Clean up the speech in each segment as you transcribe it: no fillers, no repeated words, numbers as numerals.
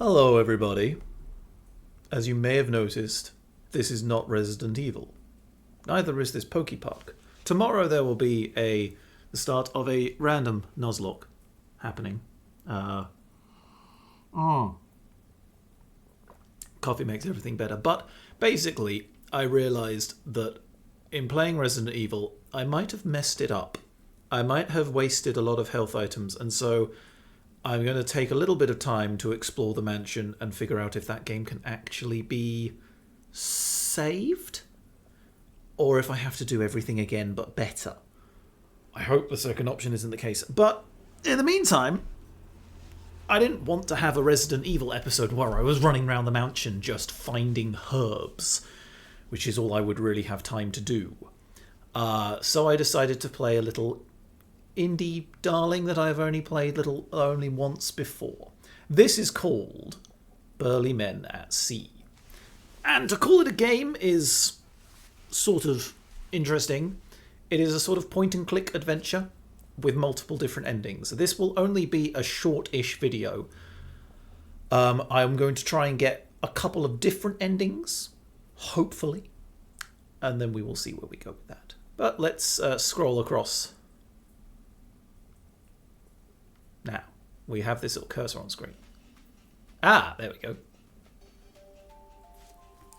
Hello everybody. As you may have noticed, this is not Resident Evil. Neither is this Pokepark. Tomorrow there will be the start of a random Nuzlocke happening. Coffee makes everything better. But basically, I realised that in playing Resident Evil, I might have messed it up. I might have wasted a lot of health items, and so I'm going to take a little bit of time to explore the mansion and figure out if that game can actually be saved, or if I have to do everything again but better. I hope the second option isn't the case. But in the meantime, I didn't want to have a Resident Evil episode where I was running around the mansion just finding herbs, which is all I would really have time to do. So I decided to play a little indie darling that I've only played only once before. This is called Burly Men at Sea. And to call it a game is sort of interesting. It is a sort of point-and-click adventure with multiple different endings. This will only be a short-ish video. I'm going to try and get a couple of different endings, hopefully, and then we will see where we go with that. But let's scroll across. Now, we have this little cursor on screen. Ah, there we go.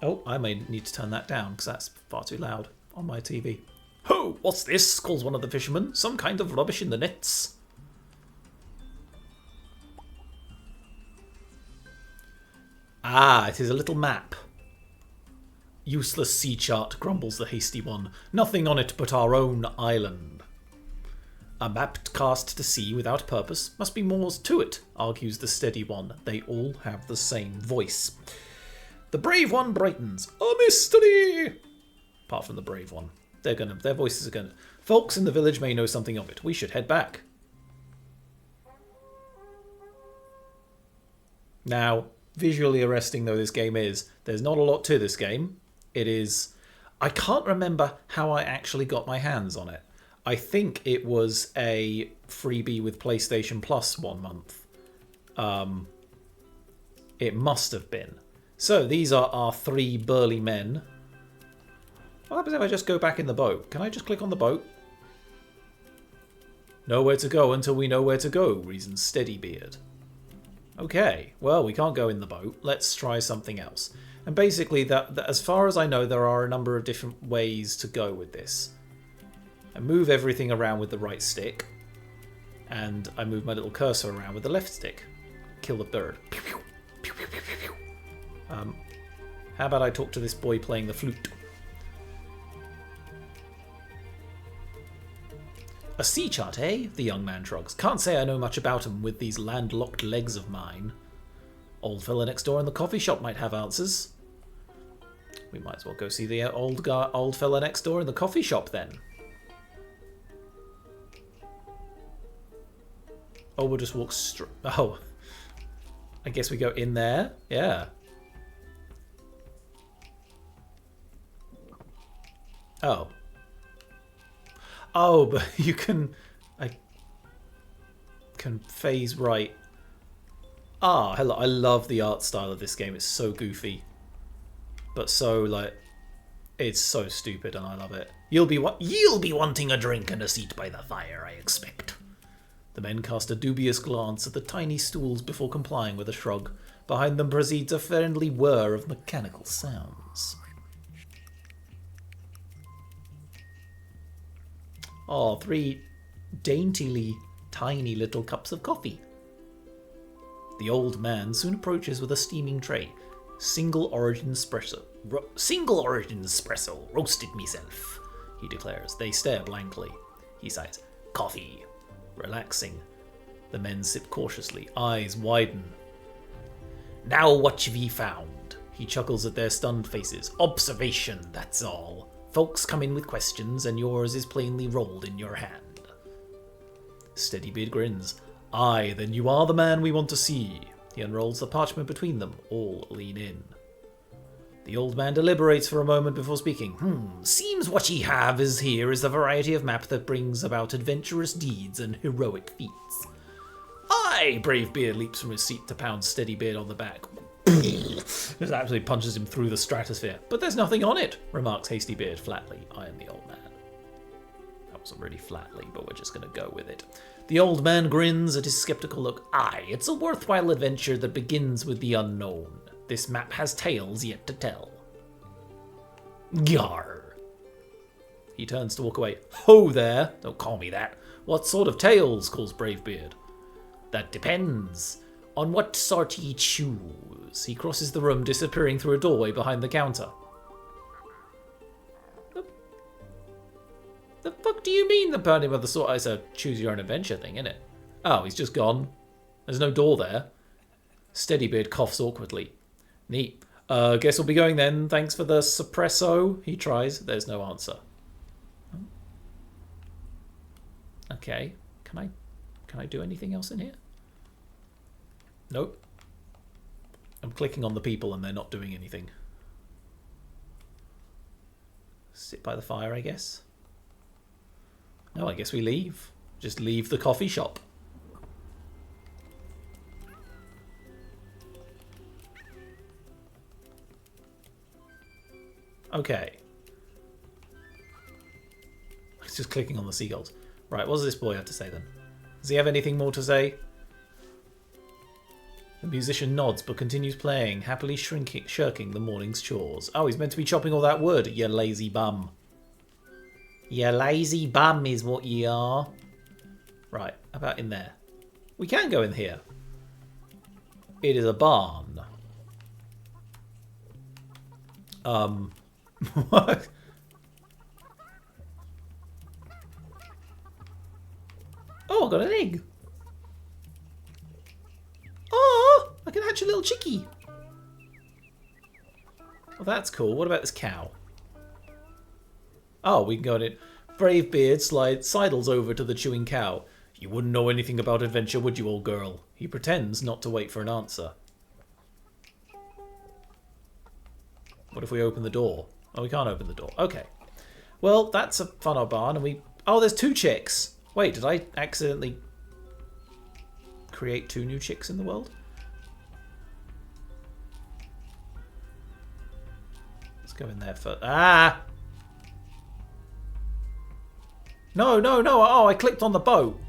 Oh, I may need to turn that down because that's far too loud on my TV. Ho! What's this? Calls one of the fishermen. Some kind of rubbish in the nets. Ah, it is a little map. Useless sea chart, grumbles the hasty one. Nothing on it but our own island. A map cast to sea without purpose. Must be more to it, argues the steady one. They all have the same voice. The brave one brightens. A mystery! Apart from the brave one. Their voices are gonna... Folks in the village may know something of it. We should head back. Now, visually arresting though this game is, there's not a lot to this game. It is... I can't remember how I actually got my hands on it. I think it was a freebie with PlayStation Plus 1 month. It must have been. So these are our three burly men. What happens if I just go back in the boat? Can I just click on the boat? Nowhere to go until we know where to go, reasons Steadybeard. Okay, well, we can't go in the boat. Let's try something else. And basically, that as far as I know, there are a number of different ways to go with this. I move everything around with the right stick, and I move my little cursor around with the left stick. Kill the bird. How about I talk to this boy playing the flute? A sea chart, eh? The young man shrugs. Can't say I know much about 'em with these landlocked legs of mine. Old fella next door in the coffee shop might have answers. We might as well go see the old fella next door in the coffee shop then. Oh, we'll just walk straight. Oh, I guess we go in there. Yeah. Oh. Oh, but you can... I can phase right. Ah, hello. I love the art style of this game. It's so goofy. But so, like... It's so stupid and I love it. You'll be wanting a drink and a seat by the fire, I expect. The men cast a dubious glance at the tiny stools before complying with a shrug. Behind them proceeds a friendly whir of mechanical sounds. Oh, 3 daintily tiny little cups of coffee. The old man soon approaches with a steaming tray. Single origin espresso. Roasted myself, he declares. They stare blankly. He sighs. Coffee. Relaxing. The men sip cautiously, eyes widen. Now what have ye found? He chuckles at their stunned faces. Observation, that's all. Folks come in with questions, and yours is plainly rolled in your hand. Steadybeard grins. Aye, then you are the man we want to see. He unrolls the parchment between them. All lean in. The old man deliberates for a moment before speaking. Seems what ye have is the variety of map that brings about adventurous deeds and heroic feats. Aye! Bravebeard leaps from his seat to pound Steadybeard on the back. Just absolutely punches him through the stratosphere. But there's nothing on it, remarks Hastybeard flatly. I am the old man. That wasn't really flatly, but we're just going to go with it. The old man grins at his skeptical look. Aye, it's a worthwhile adventure that begins with the unknown. This map has tales yet to tell. Yarr. He turns to walk away. Ho there! Don't call me that. What sort of tales? Calls Bravebeard. That depends on what sort ye choose. He crosses the room, disappearing through a doorway behind the counter. The fuck do you mean the burning of the sort? It's a choose your own adventure thing, isn't it? Oh, he's just gone. There's no door there. Steadybeard coughs awkwardly. Neat. Guess we'll be going then. Thanks for the suppresso. He tries. There's no answer. Okay. Can I do anything else in here? Nope. I'm clicking on the people and they're not doing anything. Sit by the fire, I guess. No, I guess we leave. Just leave the coffee shop. Okay. I was just clicking on the seagulls. Right, what does this boy have to say then? Does he have anything more to say? The musician nods but continues playing, happily shirking the morning's chores. Oh, he's meant to be chopping all that wood, you lazy bum. You lazy bum is what you are. Right, how about in there? We can go in here. It is a barn. What? Oh, I got an egg. Oh, I can hatch a little chickie. Well, that's cool. What about this cow? Oh, we can go in it. Bravebeard sidles over to the chewing cow. You wouldn't know anything about adventure, would you, old girl? He pretends not to wait for an answer. What if we open the door? Oh, we can't open the door. Okay. Well, that's a fun old barn. And we... Oh, there's 2 chicks. Wait, did I accidentally create 2 new chicks in the world? Let's go in there first. Ah! No, no, no. Oh, I clicked on the boat.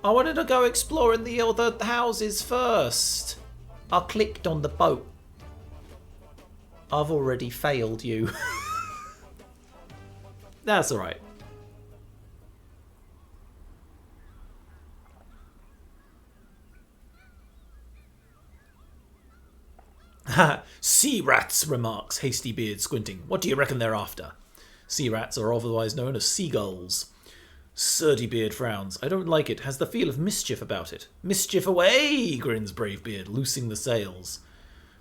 I wanted to go exploring the other houses first. I clicked on the boat. I've already failed you. That's alright. Ha! Sea rats, remarks Hastybeard, squinting. What do you reckon they're after? Sea rats are otherwise known as seagulls. Surdybeard frowns. I don't like it. Has the feel of mischief about it. Mischief away, grins Bravebeard, loosing the sails.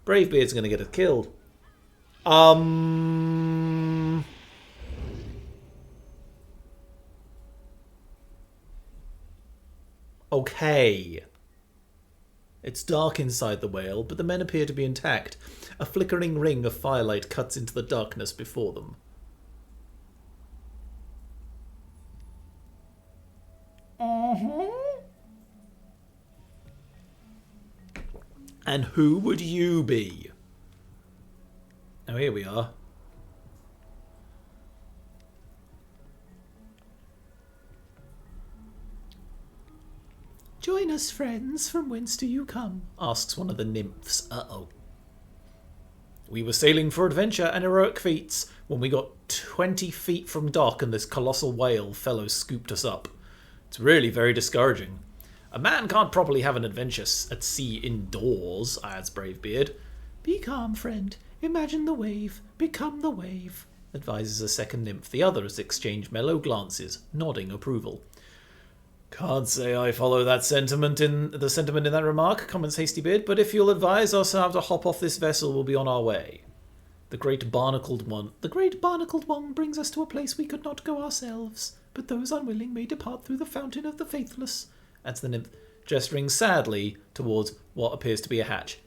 Bravebeard's going to get us killed. Okay. It's dark inside the whale, but the men appear to be intact. A flickering ring of firelight cuts into the darkness before them. And who would you be? Oh, here we are. Join us, friends. From whence do you come? Asks one of the nymphs. Uh-oh. We were sailing for adventure and heroic feats when we got 20 feet from dock and this colossal whale fellow scooped us up. It's really very discouraging. A man can't properly have an adventure at sea indoors, adds Bravebeard. Be calm, friend. Imagine the wave. Become the wave, advises a second nymph. The others exchange mellow glances, nodding approval. Can't say I follow that sentiment in that remark, comments Hastybeard, but if you'll advise us how to hop off this vessel, we'll be on our way. The great barnacled one brings us to a place we could not go ourselves, but those unwilling may depart through the fountain of the faithless, adds the nymph, gesturing sadly towards what appears to be a hatch.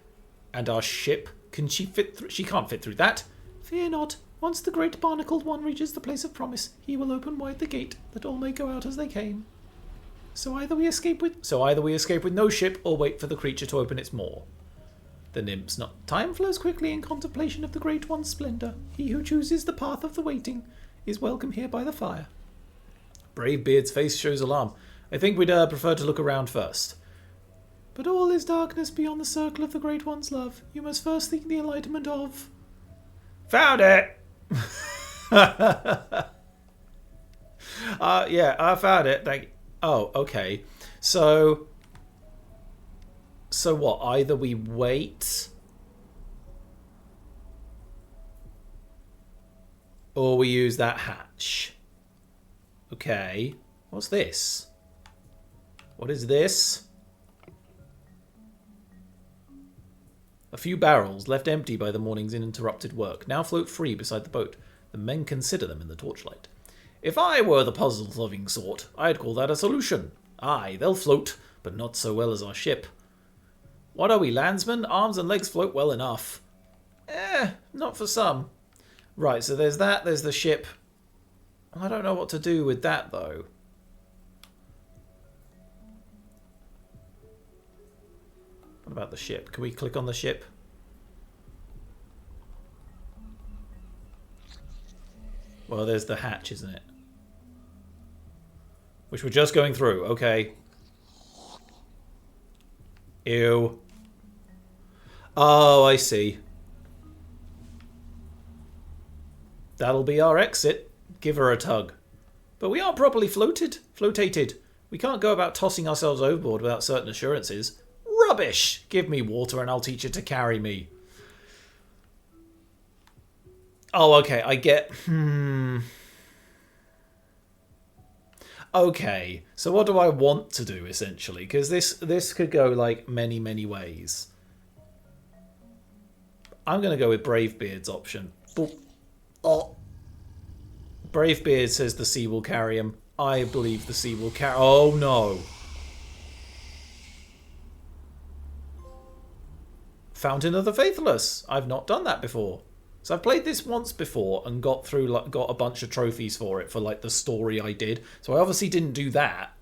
And our ship, can she fit through? She can't fit through that. Fear not. Once the great barnacled one reaches the place of promise, he will open wide the gate, that all may go out as they came. So either we escape with no ship or wait for the creature to open its maw. The nymph's not. Time flows quickly in contemplation of the Great One's splendour. He who chooses the path of the waiting is welcome here by the fire. Bravebeard's face shows alarm. I think we'd prefer to look around first. But all is darkness beyond the circle of the Great One's love. You must first seek the enlightenment of... Found it! Yeah, I found it. Thank you. Oh, okay. So what? Either we wait or we use that hatch. Okay. What's this? What is this? A few barrels left empty by the morning's uninterrupted work now float free beside the boat. The men consider them in the torchlight. If I were the puzzle-solving sort, I'd call that a solution. Aye, they'll float, but not so well as our ship. What are we, landsmen? Arms and legs float well enough. Not for some. Right, so there's that, there's the ship. I don't know what to do with that, though. What about the ship? Can we click on the ship? Well, there's the hatch, isn't it? Which we're just going through. Okay. Ew. Oh, I see. That'll be our exit. Give her a tug. But we aren't properly flotated. We can't go about tossing ourselves overboard without certain assurances. Rubbish! Give me water and I'll teach you to carry me. Oh, okay, I get... Okay, so what do I want to do, essentially? Because this could go, like, many, many ways. I'm going to go with Bravebeard's option. Oh. Bravebeard says the sea will carry him. I believe the sea will carry... Oh, no. Fountain of the Faithless. I've not done that before. So I've played this once before and got a bunch of trophies for it for like the story I did. So I obviously didn't do that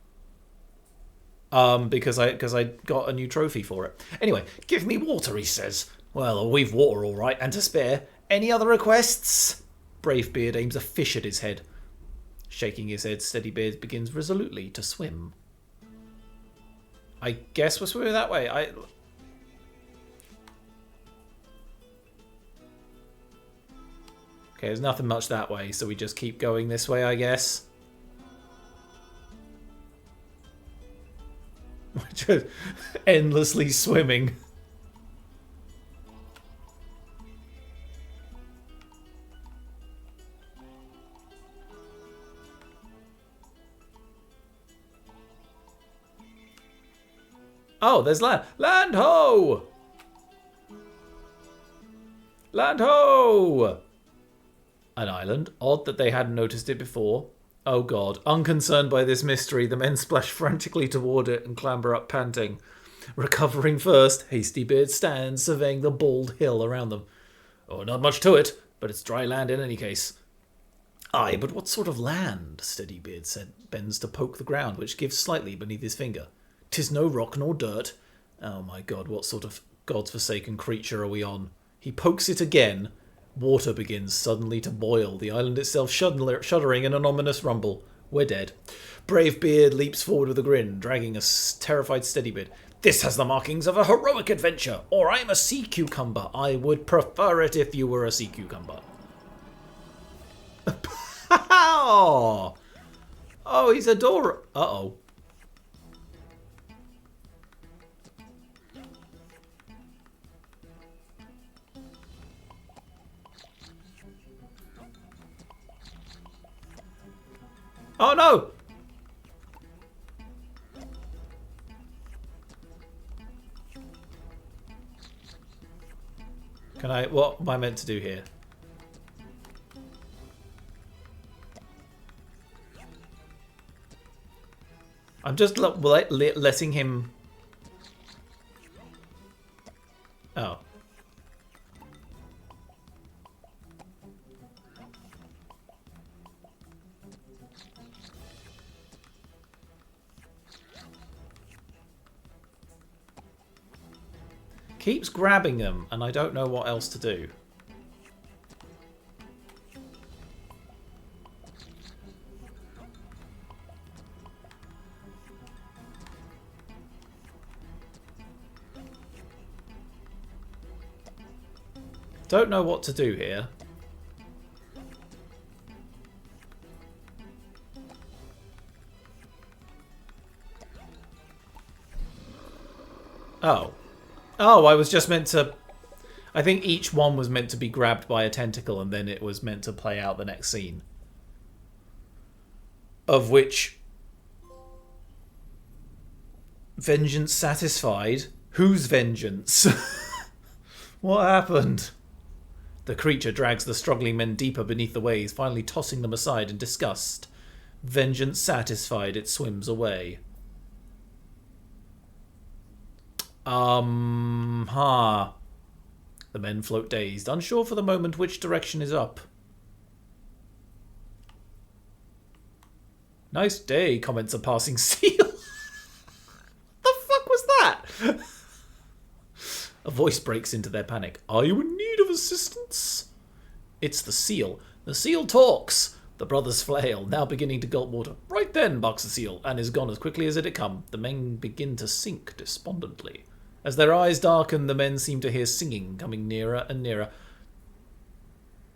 because I got a new trophy for it. Anyway, give me water, he says. Well, we've water all right and to spare. Any other requests? Bravebeard aims a fish at his head. Shaking his head, Steadybeard begins resolutely to swim. I guess we're swimming that way. Okay, there's nothing much that way, so we just keep going this way, I guess. We're just endlessly swimming. Oh, there's land. Land ho! Land ho! An island. Odd that they hadn't noticed it before. Oh god. Unconcerned by this mystery, the men splash frantically toward it and clamber up panting. Recovering first, Hastybeard stands, surveying the bald hill around them. Oh, not much to it, but it's dry land in any case. Aye, but what sort of land? Steadybeard said, bends to poke the ground, which gives slightly beneath his finger. 'Tis no rock nor dirt. Oh my god, what sort of god's-forsaken creature are we on? He pokes it again. Water begins suddenly to boil, the island itself shuddering in an ominous rumble. We're dead. Bravebeard leaps forward with a grin, dragging a terrified Steadybeard. This has the markings of a heroic adventure, or I'm a sea cucumber. I would prefer it if you were a sea cucumber. Oh, he's adorable. Uh-oh. Oh no! What am I meant to do here? I'm just letting him... Oh. Keeps grabbing them, and I don't know what else to do. Don't know what to do here. Oh. Oh, I was just meant to... I think each one was meant to be grabbed by a tentacle and then it was meant to play out the next scene. Of which... Vengeance satisfied? Whose vengeance? What happened? The creature drags the struggling men deeper beneath the waves, finally tossing them aside in disgust. Vengeance satisfied, it swims away. The men float dazed, unsure for the moment which direction is up. Nice day, comments a passing seal. The fuck was that? A voice breaks into their panic. Are you in need of assistance? It's the seal. The seal talks. The brothers flail, now beginning to gulp water. Right then, barks the seal, and is gone as quickly as it had come. The men begin to sink despondently. As their eyes darken, the men seem to hear singing coming nearer and nearer.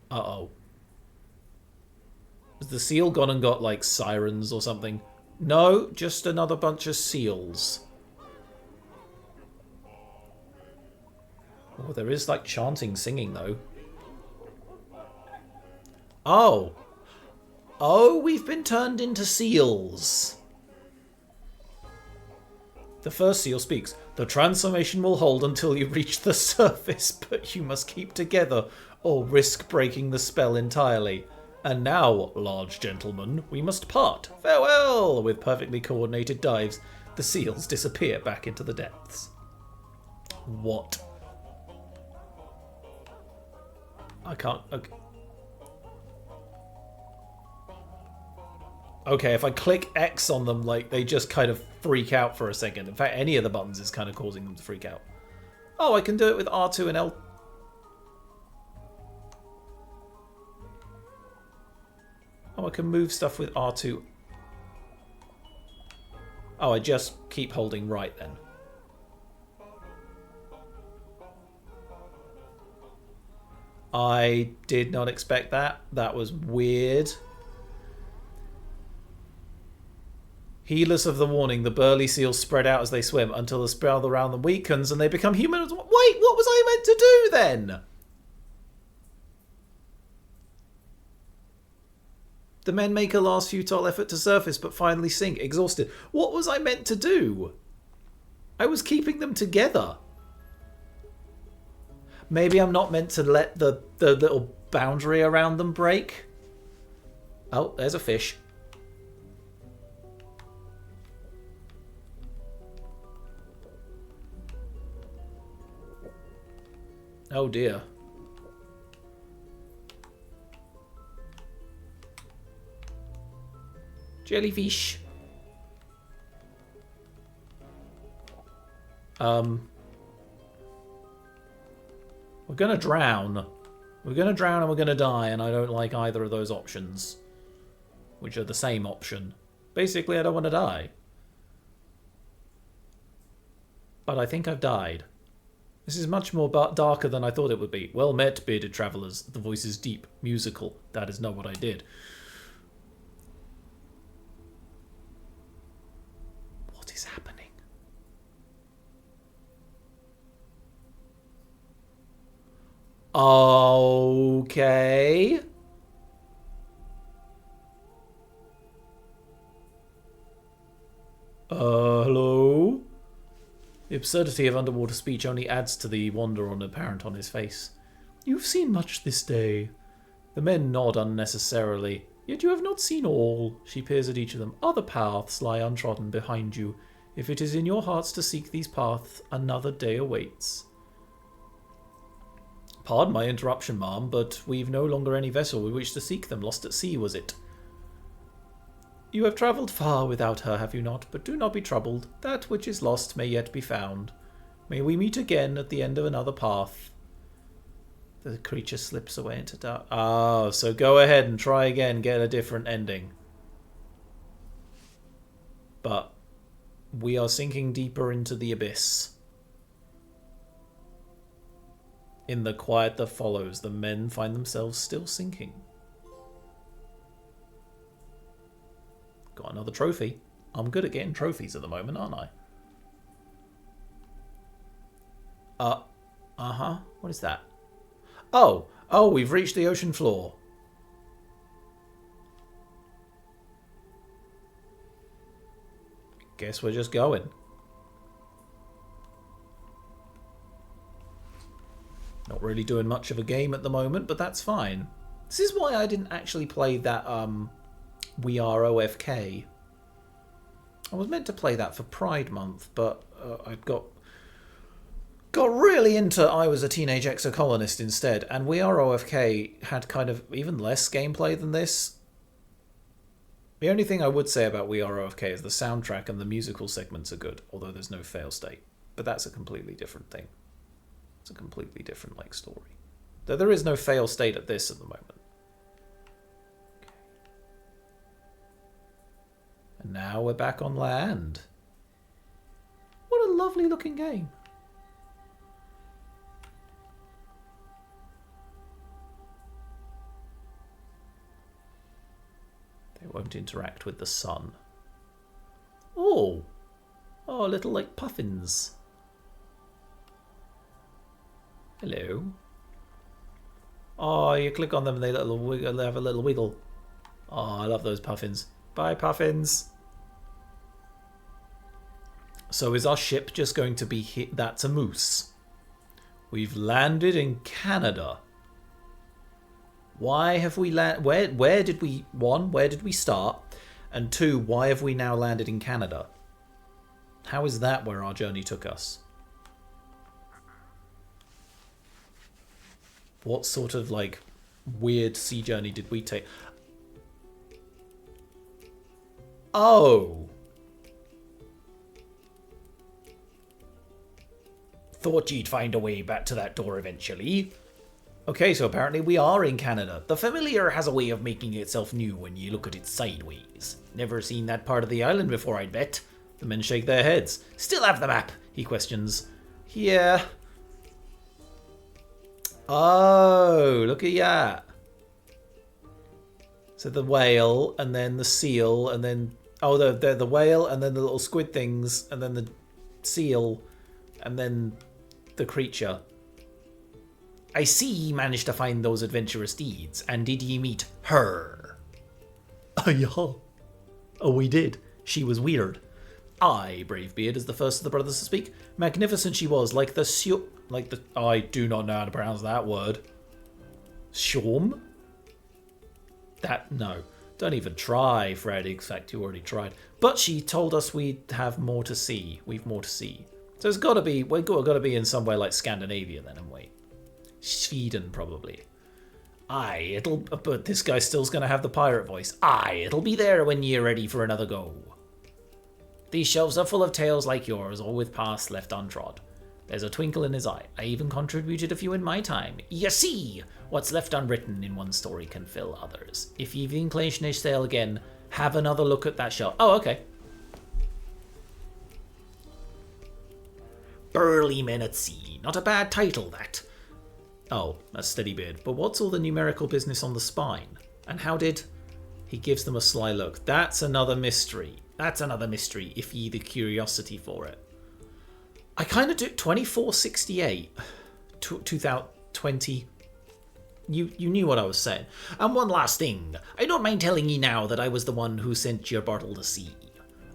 Uh-oh. Has the seal gone and got, like, sirens or something? No, just another bunch of seals. Oh, there is, like, chanting, singing, though. Oh. Oh, we've been turned into seals. The first seal speaks. The transformation will hold until you reach the surface, but you must keep together or risk breaking the spell entirely. And now, large gentlemen, we must part. Farewell! With perfectly coordinated dives, the seals disappear back into the depths. What? I can't... Okay. Okay, if I click X on them, like, they just kind of freak out for a second. In fact, any of the buttons is kind of causing them to freak out. Oh, I can do it with R2 and L. Oh, I can move stuff with R2. Oh, I just keep holding right then. I did not expect that. That was weird. Heedless of the warning, the burly seals spread out as they swim until the spell around them weakens and they become human. Wait, what was I meant to do then? The men make a last futile effort to surface but finally sink, exhausted. What was I meant to do? I was keeping them together. Maybe I'm not meant to let the little boundary around them break. Oh, there's a fish. Oh dear. Jellyfish. We're gonna drown. We're gonna drown and we're gonna die, and I don't like either of those options. Which are the same option. Basically, I don't want to die. But I think I've died. This is much more darker than I thought it would be. Well met, bearded travellers. The voice is deep, musical. That is not what I did. What is happening? Okay. Hello? The absurdity of underwater speech only adds to the wonder apparent on his face. You've seen much this day. The men nod unnecessarily. Yet you have not seen all. She peers at each of them. Other paths lie untrodden behind you. If it is in your hearts to seek these paths, another day awaits. Pardon my interruption, ma'am, but we've no longer any vessel with which to seek them. Lost at sea, was it? You have travelled far without her, have you not? But do not be troubled. That which is lost may yet be found. May we meet again at the end of another path. The creature slips away into dark. Oh, so go ahead and try again, get a different ending. But we are sinking deeper into the abyss. In the quiet that follows, the men find themselves still sinking. Got another trophy. I'm good at getting trophies at the moment, aren't I? Uh-huh. What is that? Oh, we've reached the ocean floor. Guess we're just going. Not really doing much of a game at the moment, but that's fine. This is why I didn't actually play that We Are OFK. I was meant to play that for Pride Month, but I got really into I Was a Teenage Exocolonist instead, and We Are OFK had kind of even less gameplay than this. The only thing I would say about We Are OFK is the soundtrack and the musical segments are good, although there's no fail state. But that's a completely different thing. It's a completely different story. Though there is no fail state at this at the moment. Okay. And now we're back on land. What a lovely looking game. They won't interact with the sun. Oh, little puffins. Hello. Oh, you click on them and they have a little wiggle. Oh, I love those puffins. Bye, puffins. So is our ship just going to be hit? That's a moose. We've landed in Canada. Why have we landed? Where did we? One, where did we start? And two, why have we now landed in Canada? How is that where our journey took us? What sort of weird sea journey did we take? Oh. Thought you'd find a way back to that door eventually. Okay, so apparently we are in Canada. The familiar has a way of making itself new when you look at it sideways. Never seen that part of the island before, I'd bet. The men shake their heads. Still have the map, he questions. Yeah. Oh, look at that. So the whale, and then the seal, and then... Oh, the whale, and then the little squid things, and then the seal, and then the creature. I see ye managed to find those adventurous deeds, and did ye meet her? Oh, yeah. Oh, we did. She was weird. Aye, Bravebeard is the first of the brothers to speak. Magnificent she was, like the I do not know how to pronounce that word. Shorm? No. Don't even try, Fred. In fact, you already tried. But she told us we'd have more to see. We've more to see. So it's got to be, we've got to be in somewhere like Scandinavia then, haven't we? Sweden, probably. Aye, but this guy still's going to have the pirate voice. Aye, it'll be there when you're ready for another go. These shelves are full of tales like yours, all with paths left untrod. There's a twinkle in his eye. I even contributed a few in my time. You see, what's left unwritten in one story can fill others. If you've the inclination to sail again, have another look at that shelf. Oh, okay. Burly Men at Sea. Not a bad title, that. Oh, that's Steadybeard. But what's all the numerical business on the spine? And how did... He gives them a sly look. That's another mystery. That's another mystery, if ye the curiosity for it. I kind of do 2468. 2020. You knew what I was saying. And one last thing. I don't mind telling ye now that I was the one who sent your bottle to sea.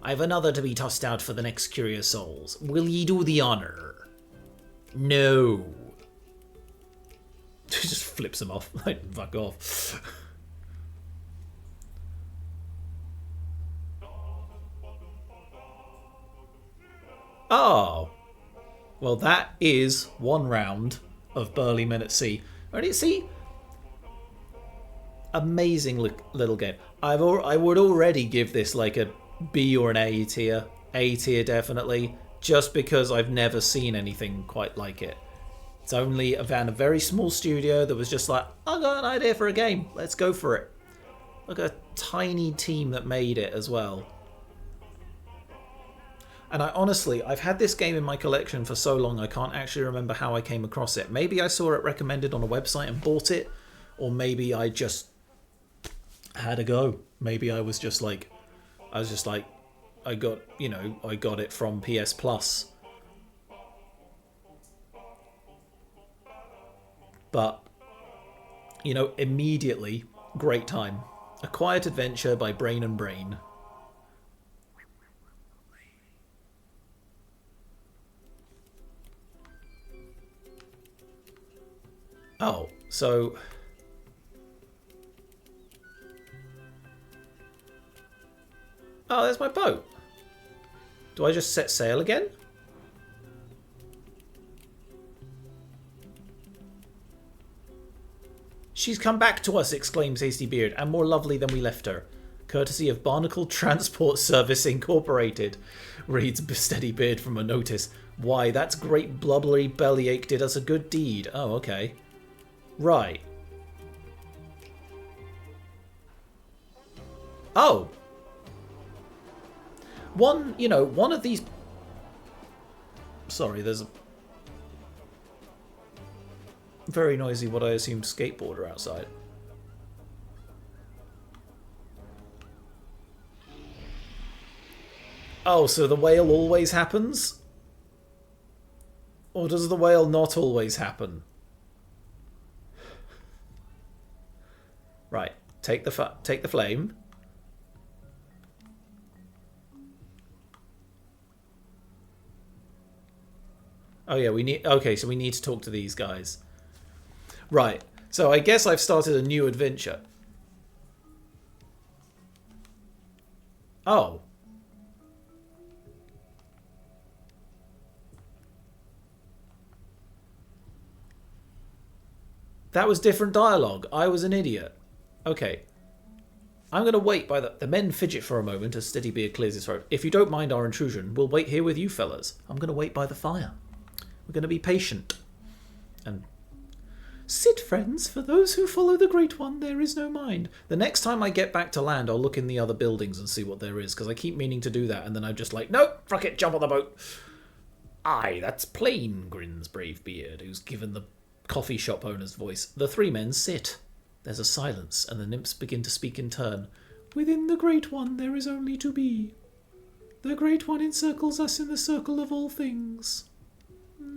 I've another to be tossed out for the next curious souls. Will ye do the honor? No. He just flips him off. Like, fuck off. Oh. Well, that is one round of Burly Men at Sea. Already, see? Amazing little game. I would already give this like a B or an A tier. A tier, definitely. just because I've never seen anything quite like it. It's only a very small studio that was just like, I got an idea for a game, let's go for it. Look at a tiny team that made it as well. And I've had this game in my collection for so long I can't actually remember how I came across it. Maybe I saw it recommended on a website and bought it, or maybe I just had a go. Maybe I was just like, I got it from PS Plus. But, immediately, great time. A Quiet Adventure by Brain and Brain. Oh, so... Oh, there's my boat. Do I just set sail again? She's come back to us, exclaims Hasty Beard, and more lovely than we left her. Courtesy of Barnacle Transport Service Incorporated, reads Steady Beard from a notice. Why, that's great blubbery bellyache did us a good deed. Oh, okay. Right. Oh. One of these... Sorry, there's a very noisy, what I assume, skateboarder outside. Oh, so the whale always happens? Or does the whale not always happen? Right, take the flame. Oh yeah, okay, so we need to talk to these guys. Right, so I guess I've started a new adventure. Oh. That was different dialogue. I was an idiot. Okay. I'm going to wait by the men fidget for a moment as Steady Beard clears his throat. If you don't mind our intrusion, we'll wait here with you fellas. I'm going to wait by the fire. We're going to be patient. And sit, friends, for those who follow the Great One, there is no mind. The next time I get back to land, I'll look in the other buildings and see what there is, because I keep meaning to do that, and then I'm just like, nope, fuck it, jump on the boat. Aye, that's plain, grins Brave Beard, who's given the coffee shop owner's voice. The three men sit. There's a silence, and the nymphs begin to speak in turn. Within the Great One there is only to be. The Great One encircles us in the circle of all things.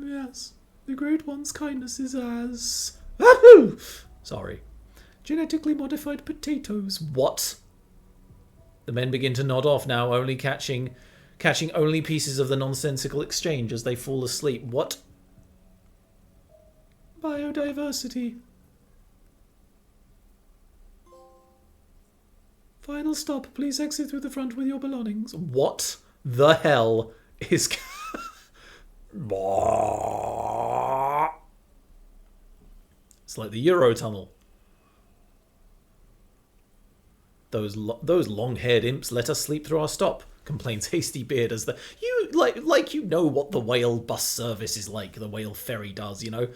Yes, the Great One's kindness is as... Sorry. Genetically modified potatoes. What? The men begin to nod off now, only catching only pieces of the nonsensical exchange as they fall asleep. What? Biodiversity. Final stop. Please exit through the front with your belongings. What the hell is... It's like the Eurotunnel. Those long-haired imps let us sleep through our stop, complains Hasty Beard as the... You, like you know what the whale bus service is like, the whale ferry does, you know?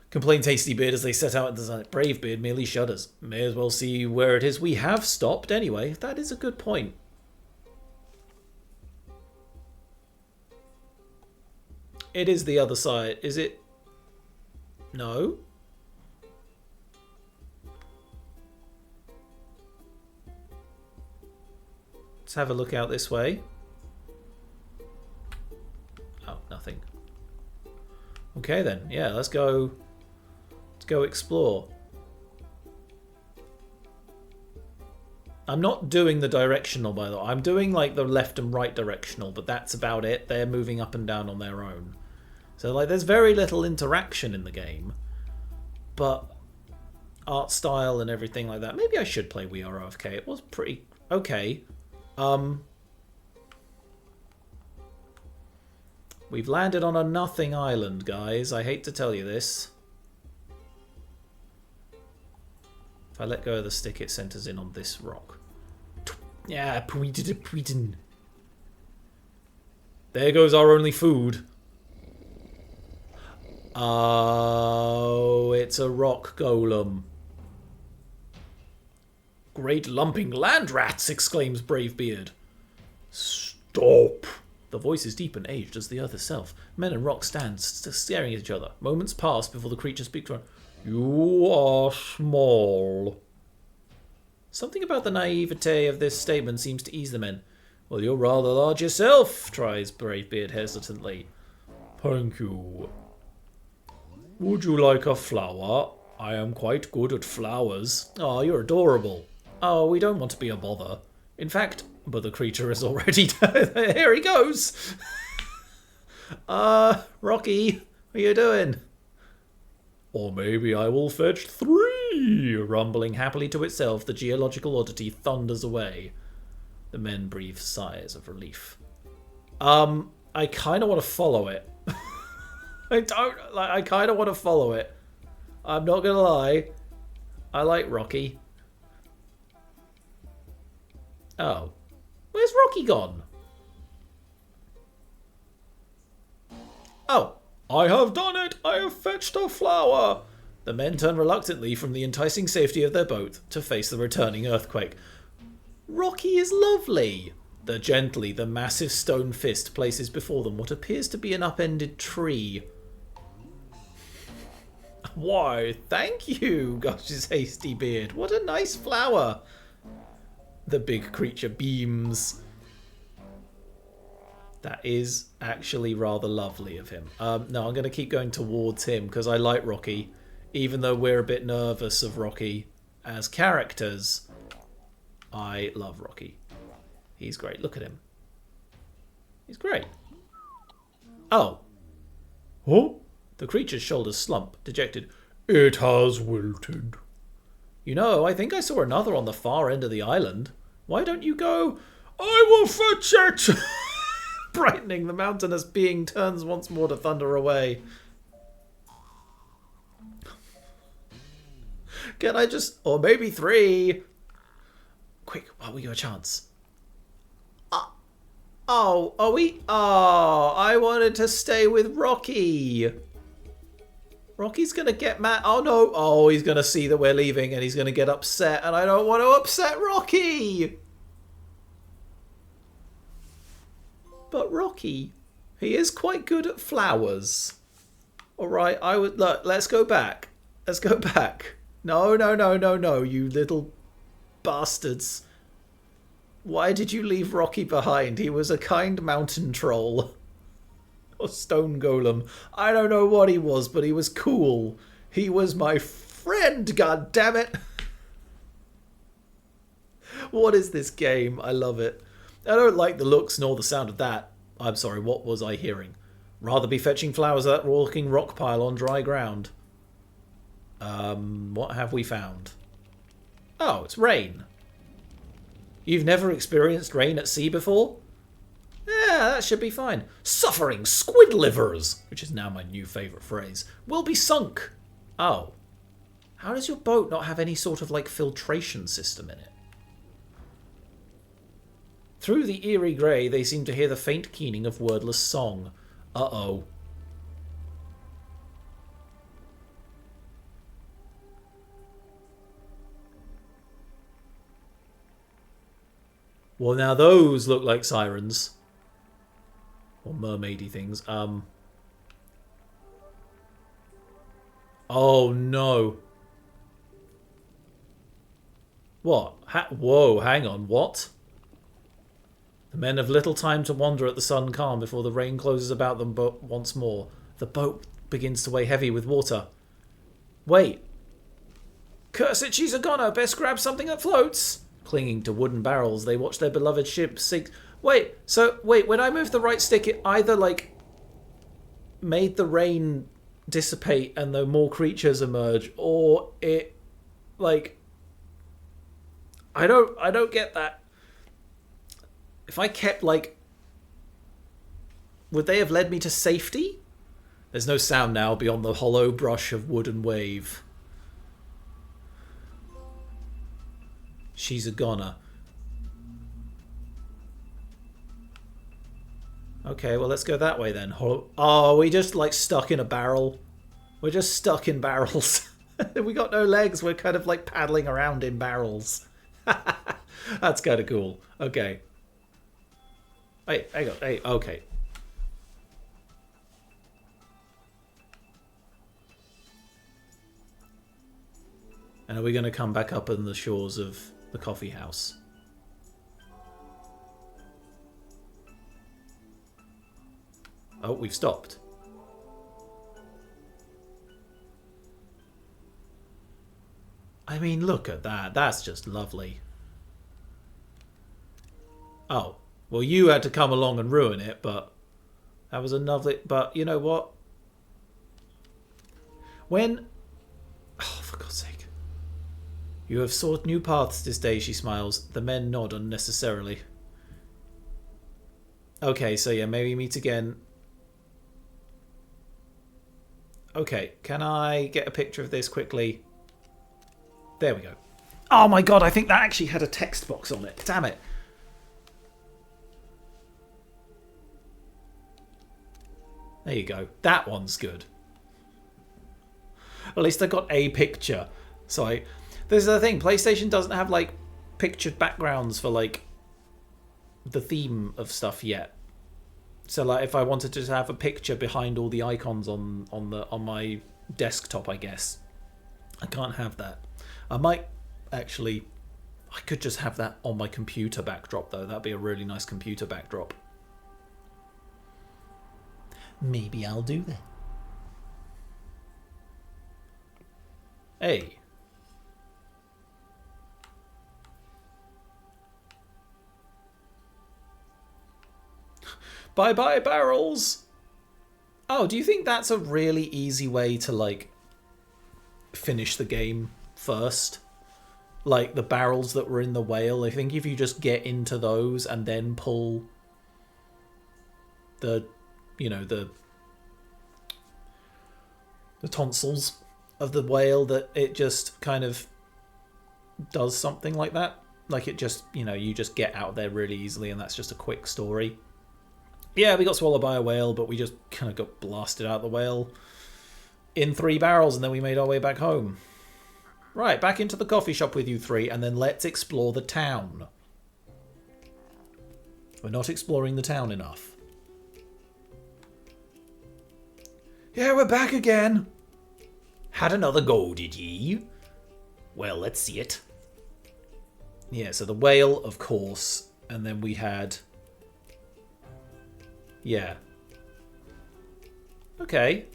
Complains Hasty Beard as they set out into the... Brave Beard merely shudders. May as well see where it is we have stopped anyway. That is a good point. It is the other side. Is it? No? Let's have a look out this way. Oh, nothing. Okay then. Yeah, let's go. Let's go explore. I'm not doing the directional, by the way. I'm doing like the left and right directional, but that's about it. They're moving up and down on their own. So like there's very little interaction in the game, but art style and everything like that. Maybe I should play We Are AFK. It was pretty okay. We've landed on a nothing island, guys. I hate to tell you this. If I let go of the stick, it centers in on this rock. Yeah, Putin. There goes our only food. Oh, it's a rock golem. Great lumping land rats, exclaims Bravebeard. Stop. The voice is deep and aged as the earth itself. Men and rock stand staring at each other. Moments pass before the creature speaks one. You are small. Something about the naivete of this statement seems to ease the men. Well, you're rather large yourself, tries Bravebeard hesitantly. Thank you. Would you like a flower? I am quite good at flowers. Oh, you're adorable. Oh, we don't want to be a bother. In fact, but the creature is already... Here he goes! Rocky, what are you doing? Or maybe I will fetch 3. Rumbling happily to itself, the geological oddity thunders away. The men breathe sighs of relief. I kind of want to follow it. I kind of want to follow it. I'm not going to lie. I like Rocky. Oh. Where's Rocky gone? Oh. I have done it! I have fetched a flower! The men turn reluctantly from the enticing safety of their boat to face the returning earthquake. Rocky is lovely! The massive stone fist places before them what appears to be an upended tree. Why, thank you, gushes Hasty Beard. What a nice flower! The big creature beams. That is actually rather lovely of him. No, I'm going to keep going towards him because I like Rocky. Even though we're a bit nervous of Rocky as characters, I love Rocky. He's great. Look at him. He's great. Oh. Oh? The creature's shoulders slump, dejected. It has wilted. You know, I think I saw another on the far end of the island. Why don't you go? I will fetch it! Brightening, the mountainous being turns once more to thunder away. Can I just... Or maybe 3. Quick, while we give a chance. Oh, are we... Oh, I wanted to stay with Rocky. Rocky's going to get mad. Oh, no. Oh, he's going to see that we're leaving and he's going to get upset. And I don't want to upset Rocky. But Rocky, he is quite good at flowers. All right, I would... Look, let's go back. Let's go back. No, you little bastards. Why did you leave Rocky behind? He was a kind mountain troll. Or stone golem. I don't know what he was, but he was cool. He was my friend, god damn it. What is this game? I love it. I don't like the looks nor the sound of that. I'm sorry, what was I hearing? Rather be fetching flowers at that walking rock pile on dry ground. What have we found? Oh, it's rain. You've never experienced rain at sea before? Yeah, that should be fine. Suffering squid livers, which is now my new favourite phrase, will be sunk. Oh. How does your boat not have any sort of, like, filtration system in it? Through the eerie grey, they seem to hear the faint keening of wordless song. Uh-oh. Well, now those look like sirens. Or mermaidy things. Oh, no. What? Whoa, hang on. What? The men have little time to wander at the sun calm before the rain closes about them once more. The boat begins to weigh heavy with water. Wait. Curse it, she's a goner. Best grab something that floats. Clinging to wooden barrels, they watch their beloved ship sink. Wait, when I moved the right stick, it either, like, made the rain dissipate and the more creatures emerge, or it, like... I don't get that. If I kept, like... Would they have led me to safety? There's no sound now beyond the hollow brush of wood and wave. She's a goner. Okay, well, let's go that way then. Oh, we just like stuck in a barrel. We're just stuck in barrels. We got no legs. We're kind of like paddling around in barrels. That's kind of cool. Okay. Wait, hang on. Hey, okay. And are we going to come back up on the shores of the coffee house? Oh, we've stopped. I mean, look at that. That's just lovely. Oh, well, you had to come along and ruin it, but that was a lovely... But you know what? When... Oh, for God's sake. You have sought new paths this day, she smiles. The men nod unnecessarily. Okay, so yeah, maybe meet again. Okay, can I get a picture of this quickly? There we go. Oh my god, I think that actually had a text box on it. Damn it. There you go. That one's good. At least I got a picture. So this is the thing. PlayStation doesn't have like pictured backgrounds for like the theme of stuff yet. So like if I wanted to have a picture behind all the icons on my desktop, I guess I can't have that. I might actually. I could just have that on my computer backdrop though. That'd be a really nice computer backdrop. Maybe I'll do that. Hey. Bye-bye, barrels! Oh, do you think that's a really easy way to, like, finish the game first? Like, the barrels that were in the whale, I think if you just get into those and then pull the, you know, the tonsils of the whale, that it just kind of does something like that. Like, it just, you know, you just get out there really easily and that's just a quick story. Yeah, we got swallowed by a whale, but we just kind of got blasted out the whale in 3 barrels, and then we made our way back home. Right, back into the coffee shop with you 3, and then let's explore the town. We're not exploring the town enough. Yeah, we're back again. Had another go, did ye? Well, let's see it. Yeah, so the whale, of course, and then we had... Yeah. Okay.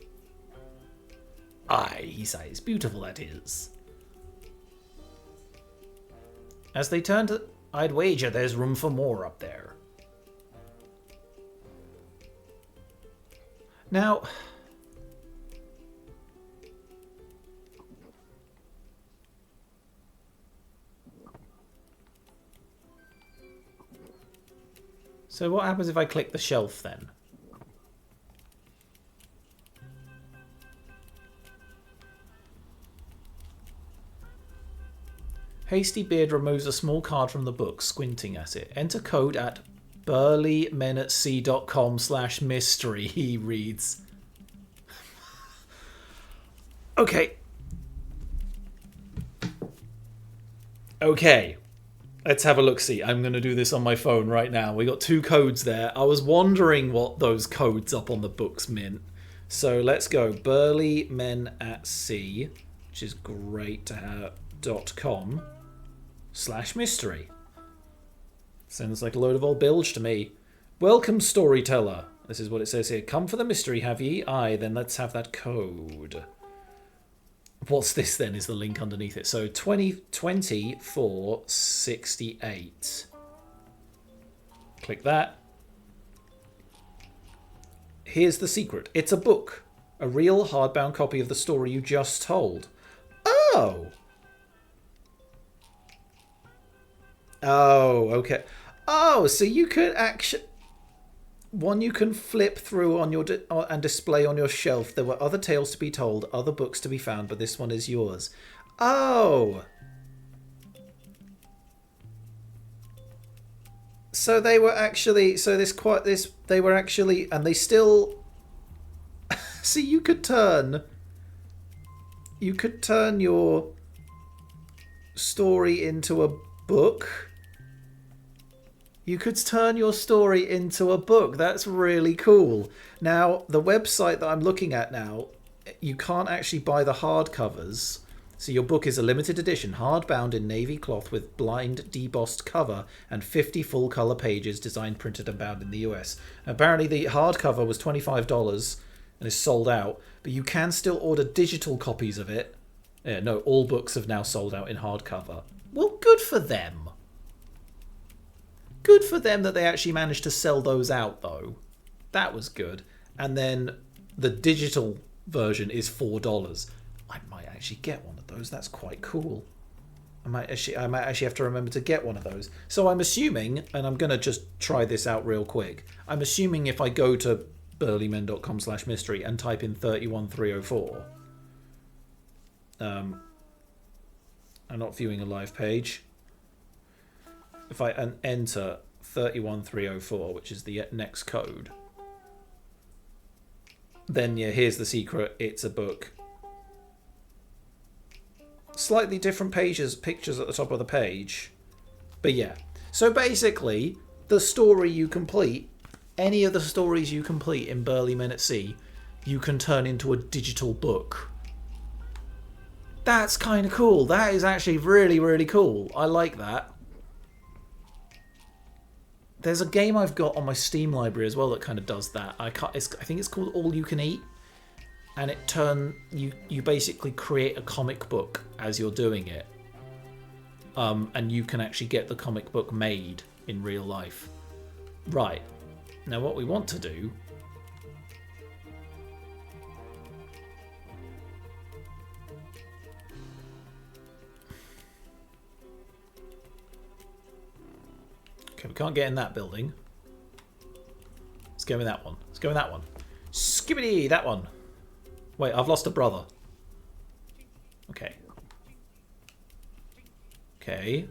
Aye, he sighs. Beautiful that is. As they turn to... I'd wager there's room for more up there. Now... So what happens if I click the shelf then? Hasty Beard removes a small card from the book, squinting at it. Enter code at burlymenatsea.com/mystery, he reads. Okay. Okay. Let's have a look-see. I'm going to do this on my phone right now. We got 2 codes there. I was wondering what those codes up on the books meant. So let's go. Burly Men At Sea, which is great to have, .com/mystery. Sounds like a load of old bilge to me. Welcome, storyteller. This is what it says here. Come for the mystery, have ye? Aye, then let's have that code. What's this then is the link underneath it. So 202468. Click that. Here's the secret. It's a book. A real hardbound copy of the story you just told. Oh! Oh, okay. Oh, so you could actually... One you can flip through on your and display on your shelf. There were other tales to be told, other books to be found, but this one is yours. Oh! So they were actually they were actually, and they still see, you could turn your story into a book. You could turn your story into a book. That's really cool. Now, the website that I'm looking at now, you can't actually buy the hardcovers. So your book is a limited edition, hardbound in navy cloth with blind debossed cover and 50 full-color pages, designed, printed and bound in the US. Apparently the hardcover was $25 and is sold out, but you can still order digital copies of it. Yeah, no, all books have now sold out in hardcover. Well, good for them. Good for them that they actually managed to sell those out, though. That was good. And then the digital version is $4. I might actually get one of those. That's quite cool. I might actually have to remember to get one of those. So I'm assuming, and I'm going to just try this out real quick. I'm assuming if I go to burlymen.com/mystery and type in 31304. I'm not viewing a live page. If I enter 31304, which is the next code, then yeah, here's the secret. It's a book. Slightly different pictures at the top of the page. But yeah. So basically, the story you complete, any of the stories you complete in Burly Men at Sea, you can turn into a digital book. That's kind of cool. That is actually really, really cool. I like that. There's a game I've got on my Steam library as well that kind of does that. I think it's called All You Can Eat, and you basically create a comic book as you're doing it, and you can actually get the comic book made in real life. Right, now what we want to do okay, we can't get in that building. Let's go in that one. Let's go in that one. Skibbity, that one. Wait, I've lost a brother. Okay. Okay.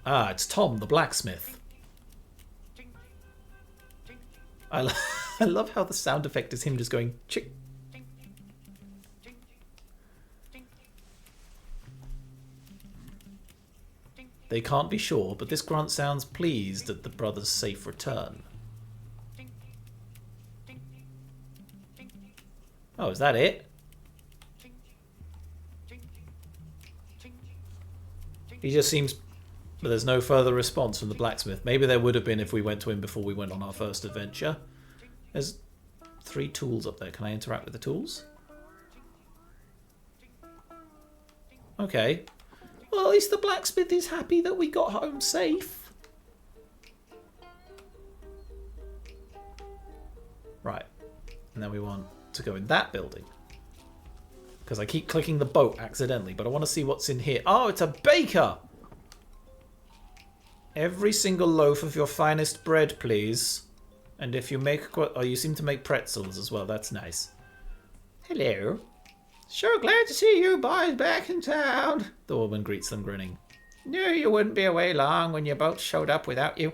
Ah, it's Tom, the blacksmith. I love how the sound effect is him just going chick. They can't be sure, but this grunt sounds pleased at the brother's safe return. Oh, is that it? He just seems... But there's no further response from the blacksmith. Maybe there would have been if we went to him before we went on our first adventure. There's 3 tools up there. Can I interact with the tools? Okay. Well, at least the blacksmith is happy that we got home safe. Right. And then we want to go in that building. Because I keep clicking the boat accidentally, but I want to see what's in here. Oh, it's a baker! Every single loaf of your finest bread, please. And if you make... Oh, you seem to make pretzels as well. That's nice. Hello. Sure glad to see you boys back in town. The woman greets them, grinning. Knew you wouldn't be away long when your boat showed up without you.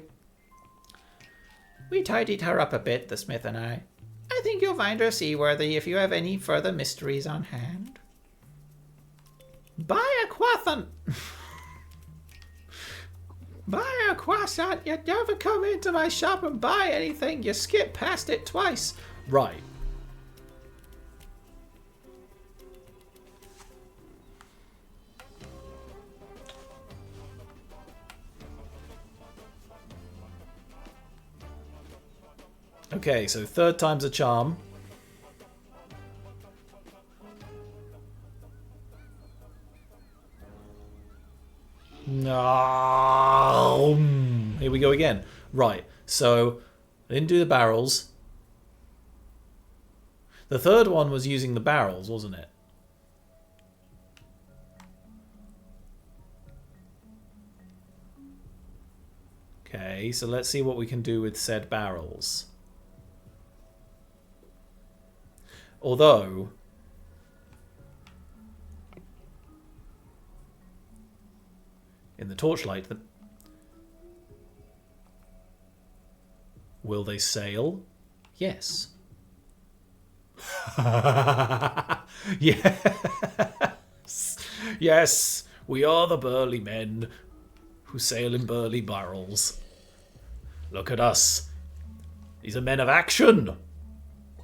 We tidied her up a bit, the smith and I. I think you'll find her seaworthy if you have any further mysteries on hand. Buy a croissant! Buy a croissant! You never come into my shop and buy anything. You skip past it twice. Right. Okay, so 3rd time's a charm. No. Here we go again. Right, so I didn't do the barrels. The 3rd one was using the barrels, wasn't it? Okay, so let's see what we can do with said barrels. Although, in the torchlight, Will they sail? Yes. Yes. Yes, we are the burly men who sail in burly barrels. Look at us. These are men of action.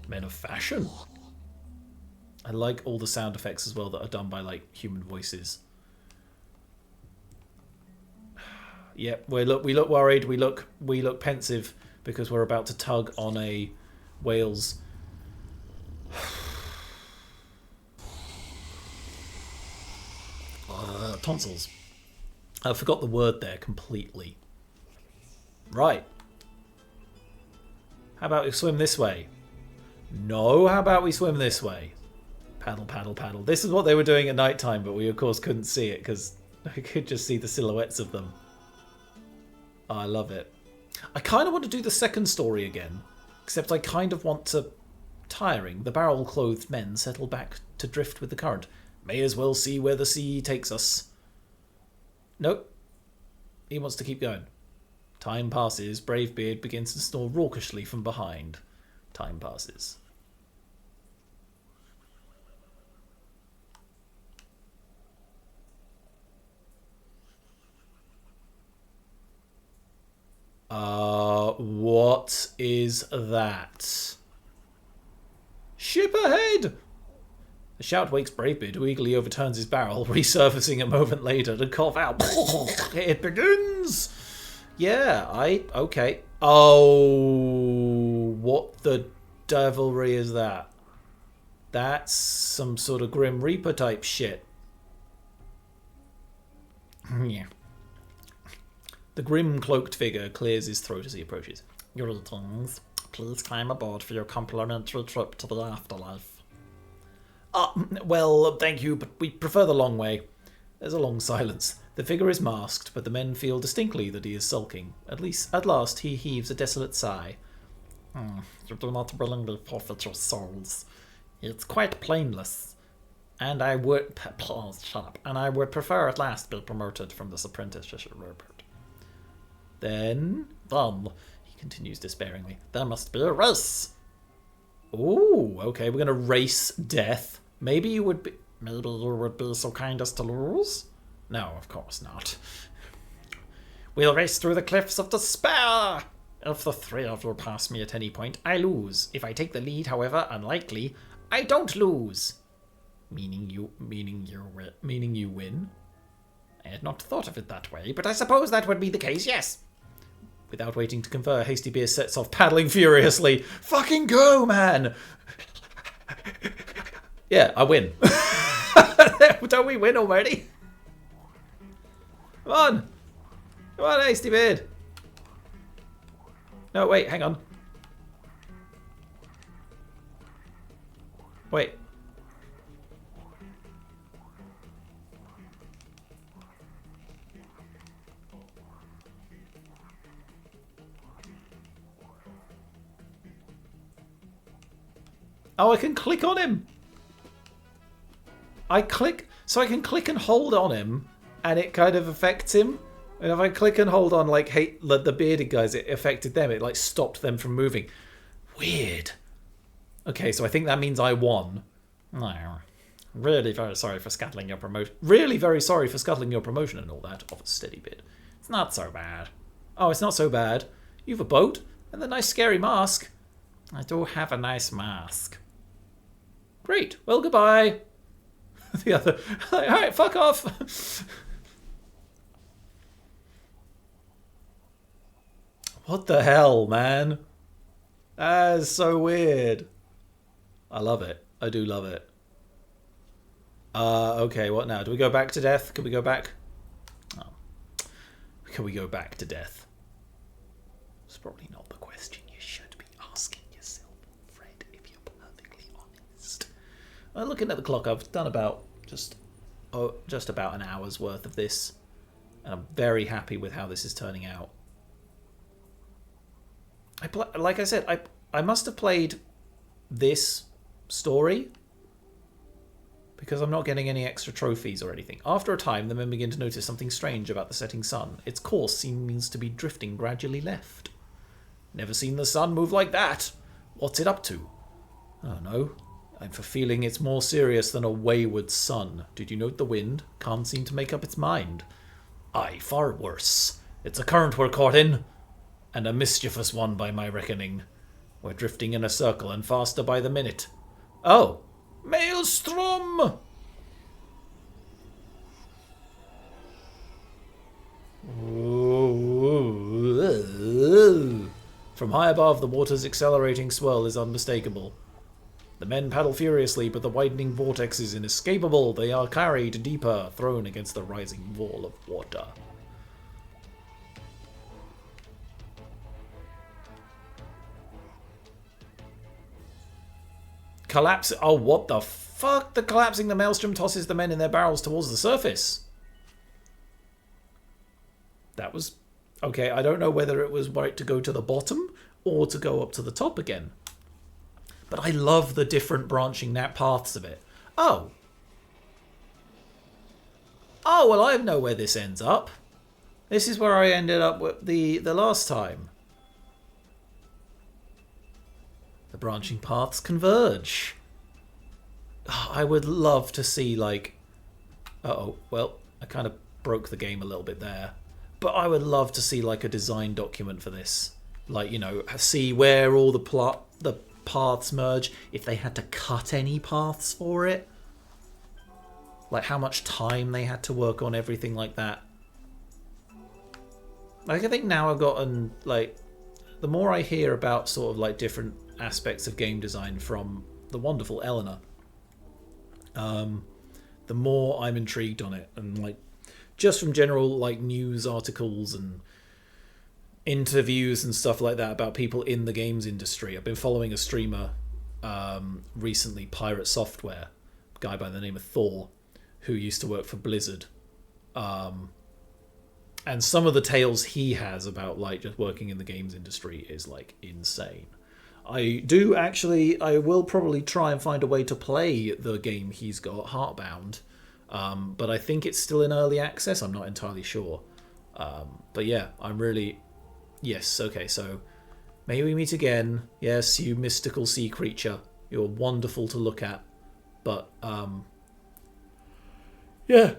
Men of fashion. I like all the sound effects as well that are done by like human voices. Yeah, we look worried. We look pensive because we're about to tug on a whale's tonsils. I forgot the word there completely. Right. How about we swim this way? No, how about we swim this way? Paddle, paddle, paddle. This is what they were doing at night time, but we of course couldn't see it because I could just see the silhouettes of them. Oh, I love it. I kind of want to do the second story again, except I kind of want to... Tiring, the barrel-clothed men settle back to drift with the current. May as well see where the sea takes us. Nope. He wants to keep going. Time passes. Bravebeard begins to snore raucously from behind. Time passes. What is that? Ship ahead! The shout wakes Bravebeard, who eagerly overturns his barrel, resurfacing a moment later to cough out. It begins! Yeah, okay. Oh, what the devilry is that? That's some sort of Grim Reaper type shit. Yeah. The grim cloaked figure clears his throat as he approaches. Greetings. Please climb aboard for your complimentary trip to the afterlife. Well, thank you, but we prefer the long way. There's a long silence. The figure is masked, but the men feel distinctly that he is sulking. At last, he heaves a desolate sigh. You do not willingly forfeit your souls. It's quite plainless. And I would... shut up. And I would prefer at last be promoted from this apprenticeship, Rupert. Then, he continues despairingly, there must be a race. Ooh, okay, we're going to race death. Maybe you would be so kind as to lose? No, of course not. We'll race through the cliffs of despair. If the three of you pass me at any point, I lose. If I take the lead, however unlikely, I don't lose. Meaning you win? I had not thought of it that way, but I suppose that would be the case, yes. Without waiting to confer, Hasty Beer sets off paddling furiously. Fucking go, man! Yeah, I win. Don't we win already? Come on! Come on, Hasty Beard! No, wait, hang on. Wait. Oh, I can click on him. I can click and hold on him, and it kind of affects him. And if I click and hold on, like, the bearded guys, it affected them. It, like, stopped them from moving. Weird. Okay, so I think that means I won. No. Really very sorry for scuttling your promotion. Really very sorry for scuttling your promotion and all that. Offers steady bid. It's not so bad. Oh, it's not so bad. You've a boat and the nice scary mask. I do have a nice mask. Great. Well, goodbye. The other... Alright, fuck off. What the hell, man? That is so weird. I love it. I do love it. Okay, what now? Do we go back to death? Can we go back? Oh. Can we go back to death? It's probably not the question you should be asking yourself, Fred, if you're perfectly honest. Well, looking at the clock, I've done about just about an hour's worth of this. And I'm very happy with how this is turning out. Like I said, I must have played this story because I'm not getting any extra trophies or anything. After a time, the men begin to notice something strange about the setting sun. Its course seems to be drifting gradually left. Never seen the sun move like that. What's it up to? I don't know. I'm for feeling it's more serious than a wayward sun. Did you note the wind? Can't seem to make up its mind. Aye, far worse. It's a current we're caught in. And a mischievous one by my reckoning. We're drifting in a circle and faster by the minute. Oh! Maelstrom! From high above, the water's accelerating swirl is unmistakable. The men paddle furiously, but the widening vortex is inescapable. They are carried deeper, thrown against the rising wall of water. Collapse. Oh, what the fuck? The collapsing the maelstrom tosses the men in their barrels towards the surface. That was... Okay, I don't know whether it was right to go to the bottom or to go up to the top again. But I love the different branching paths of it. Oh. Oh, well, I know where this ends up. This is where I ended up with the last time. The branching paths converge. Oh, I would love to see, like... Uh-oh, well, I kind of broke the game a little bit there. But I would love to see, like, a design document for this. Like, you know, see where all the paths merge. If they had to cut any paths for it. Like, how much time they had to work on everything like that. Like, I think now I've gotten, like... The more I hear about sort of, like, different aspects of game design from the wonderful Eleanor, the more I'm intrigued on it. And, like, just from general, like, news articles and interviews and stuff like that about people in the games industry. I've been following a streamer recently, Pirate Software, a guy by the name of Thor, who used to work for Blizzard. And some of the tales he has about, like, just working in the games industry is, like, insane. I will probably try and find a way to play the game he's got, Heartbound. But I think it's still in early access. I'm not entirely sure. But yeah, I'm really... Yes, okay, so... May we meet again. Yes, you mystical sea creature. You're wonderful to look at. But, yeah.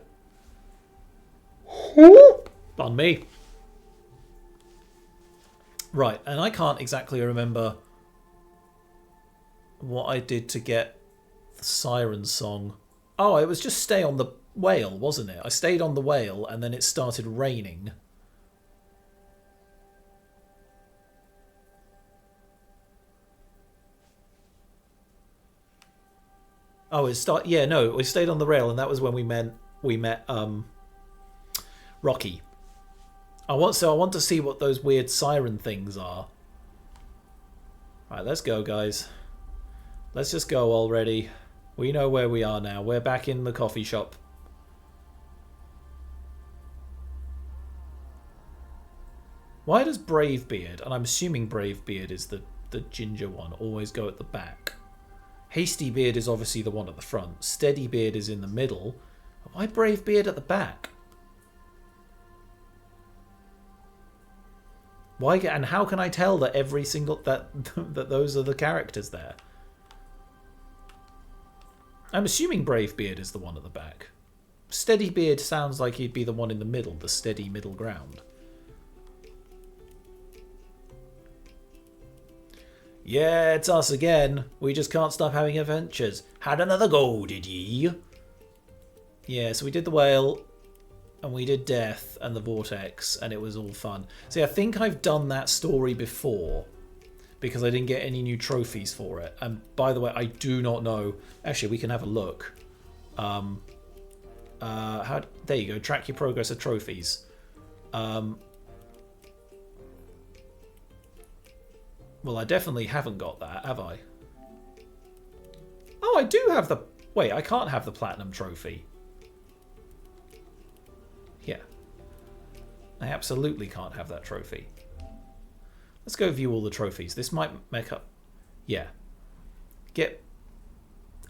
On me. Right, and I can't exactly remember what I did to get the siren song. Oh, it was just stay on the whale, wasn't it? I stayed on the whale and then it started raining. Oh, we stayed on the rail and that was when we met Rocky. I want to see what those weird siren things are. Right, let's go, guys. Let's just go already. We know where we are now. We're back in the coffee shop. Why does Bravebeard, and I'm assuming Bravebeard is the ginger one, always go at the back? Hastybeard is obviously the one at the front. Steadybeard is in the middle. Why Bravebeard at the back? Why? And how can I tell that every single that those are the characters there? I'm assuming Bravebeard is the one at the back. Steadybeard sounds like he'd be the one in the middle, the steady middle ground. Yeah, it's us again. We just can't stop having adventures. Had another go, did ye? Yeah, so we did the whale, and we did death and the vortex, and it was all fun. See, I think I've done that story before, because I didn't get any new trophies for it. And by the way, I do not know. Actually, we can have a look. There you go. Track your progress of trophies. Well, I definitely haven't got that, have I? Oh, I do have the... Wait, I can't have the platinum trophy. Yeah. I absolutely can't have that trophy. Let's go view all the trophies. This might make up... Yeah.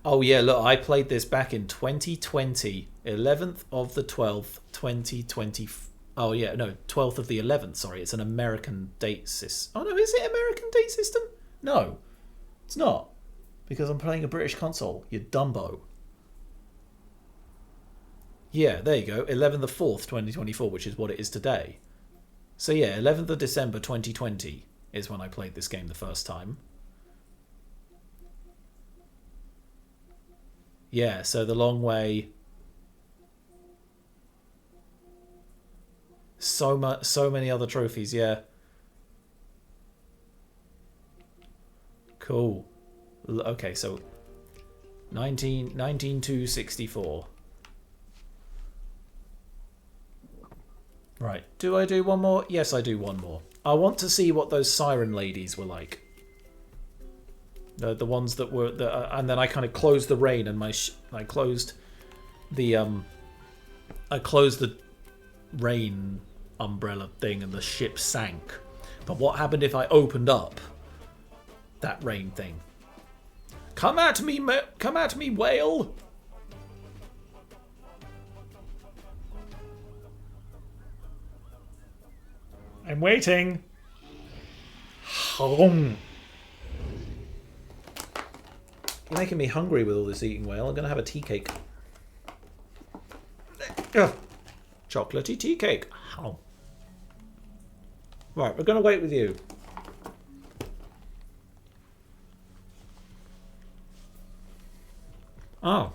Oh, yeah, look, I played this back in 2020. 11th of the 12th, 2020. Oh yeah, no, 12th of the 11th. Sorry, it's an American date system. Oh no, is it American date system? No, it's not, because I'm playing a British console. You Dumbo. Yeah, there you go. 11th of 4th, 2024, which is what it is today. So yeah, 11th of December 2020 is when I played this game the first time. Yeah, so the long way. So many other trophies, yeah. Cool. Okay, so 19264. Right. Do I do one more? Yes, I do one more. I want to see what those siren ladies were like. The ones that were and then I kind of closed the rain and I closed the rain umbrella thing and the ship sank. But what happened if I opened up that rain thing? Come at me, whale! I'm waiting. You're making me hungry with all this eating, whale. I'm going to have a tea cake. Ugh. Chocolatey tea cake. Right, we're going to wait with you. Oh.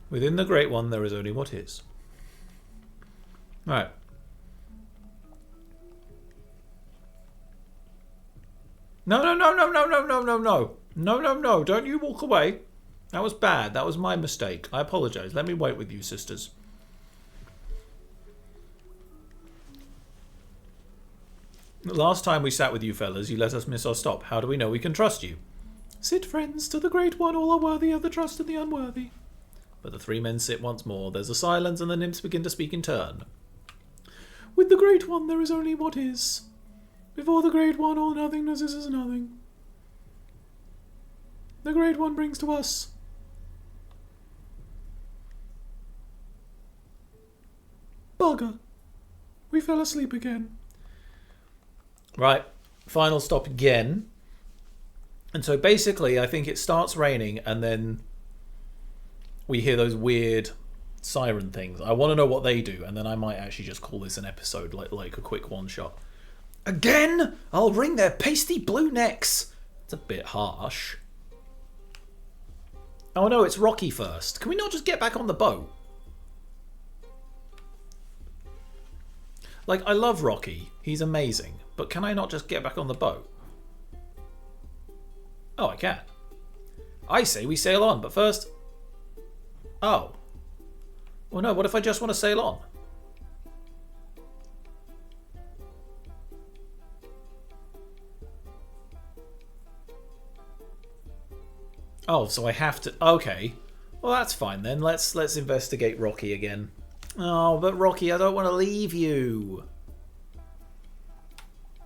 Within the Great One, there is only what is. Right. No. No. Don't you walk away. That was bad. That was my mistake. I apologise. Let me wait with you, sisters. The last time we sat with you fellas, you let us miss our stop. How do we know we can trust you? Sit, friends, to the Great One, all are worthy of the trust of the unworthy. But the three men sit once more. There's a silence, and the nymphs begin to speak in turn. With the Great One, there is only what is. Before the Great One, all nothingness is as nothing. The Great One brings to us. Bugger. We fell asleep again. Right, final stop again. And so basically, I think it starts raining and then we hear those weird siren things. I want to know what they do, and then I might actually just call this an episode, like a quick one-shot. Again? I'll wring their pasty blue necks. It's a bit harsh. Oh no, it's Rocky first. Can we not just get back on the boat? Like, I love Rocky. He's amazing. But can I not just get back on the boat? Oh, I can. I say we sail on, but first... Oh. Well, no, what if I just want to sail on? Oh, so I have to... Okay. Well, that's fine then. Let's investigate Rocky again. Oh, but Rocky, I don't want to leave you.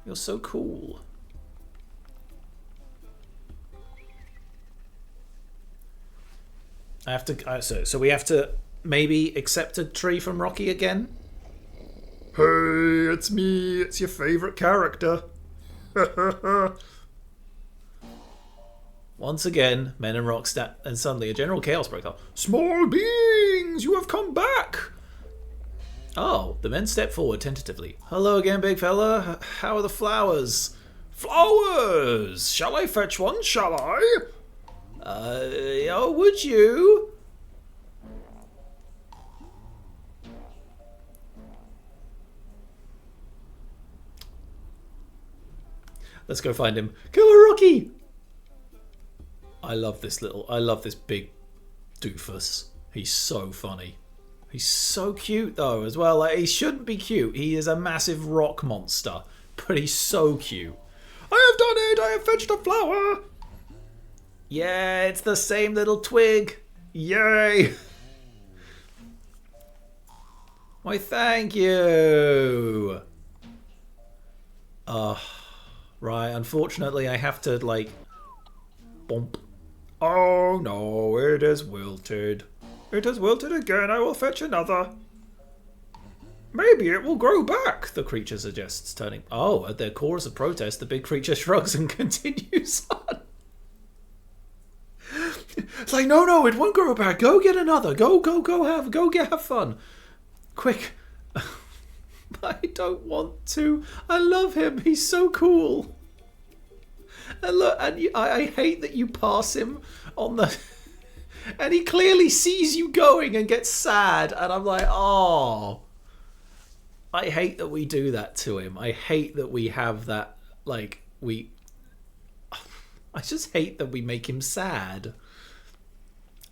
You're so cool. I have to... So we have to maybe accept a tree from Rocky again? Hey, it's me. It's your favourite character. Once again, men and rocks and suddenly a general chaos broke out. Small beings, you have come back! Oh, the men step forward tentatively. Hello again, big fella. How are the flowers? Flowers! Shall I fetch one, shall I? Oh, would you? Let's go find him. Killer Rocky! I love this big doofus. He's so funny. He's so cute though as well. Like, he shouldn't be cute. He is a massive rock monster, but he's so cute. I have done it! I have fetched a flower! Yeah, it's the same little twig. Yay! Why, thank you! Right, unfortunately I have to, like... Bump. Oh no, it is wilted. It has wilted again. I will fetch another. Maybe it will grow back, the creature suggests, turning. Oh, at their chorus of protest, the big creature shrugs and continues on. It's like, no, it won't grow back. Go get another. Go have fun. Quick. I don't want to. I love him. He's so cool. And look, I hate that you pass him on the... And he clearly sees you going and gets sad. And I'm like, oh... I hate that we do that to him. I hate that we have that, like, we... I just hate that we make him sad.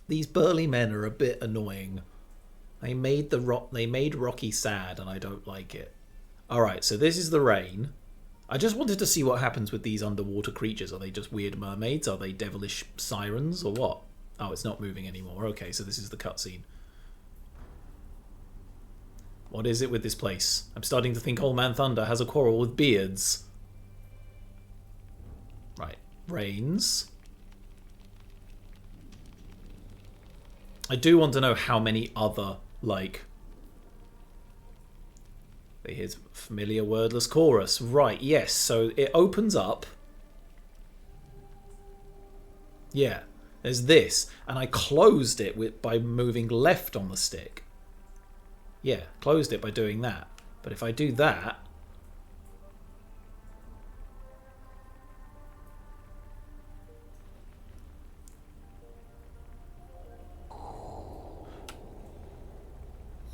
These burly men are a bit annoying. They made Rocky sad, and I don't like it. Alright, so this is the rain. I just wanted to see what happens with these underwater creatures. Are they just weird mermaids? Are they devilish sirens, or what? Oh, it's not moving anymore. Okay, so this is the cutscene. What is it with this place? I'm starting to think Old Man Thunder has a quarrel with beards. Right. Rains. I do want to know how many other, like... Here's familiar wordless chorus. Right, yes. So it opens up. Yeah. There's this. And I closed it by moving left on the stick. Yeah, closed it by doing that. But if I do that...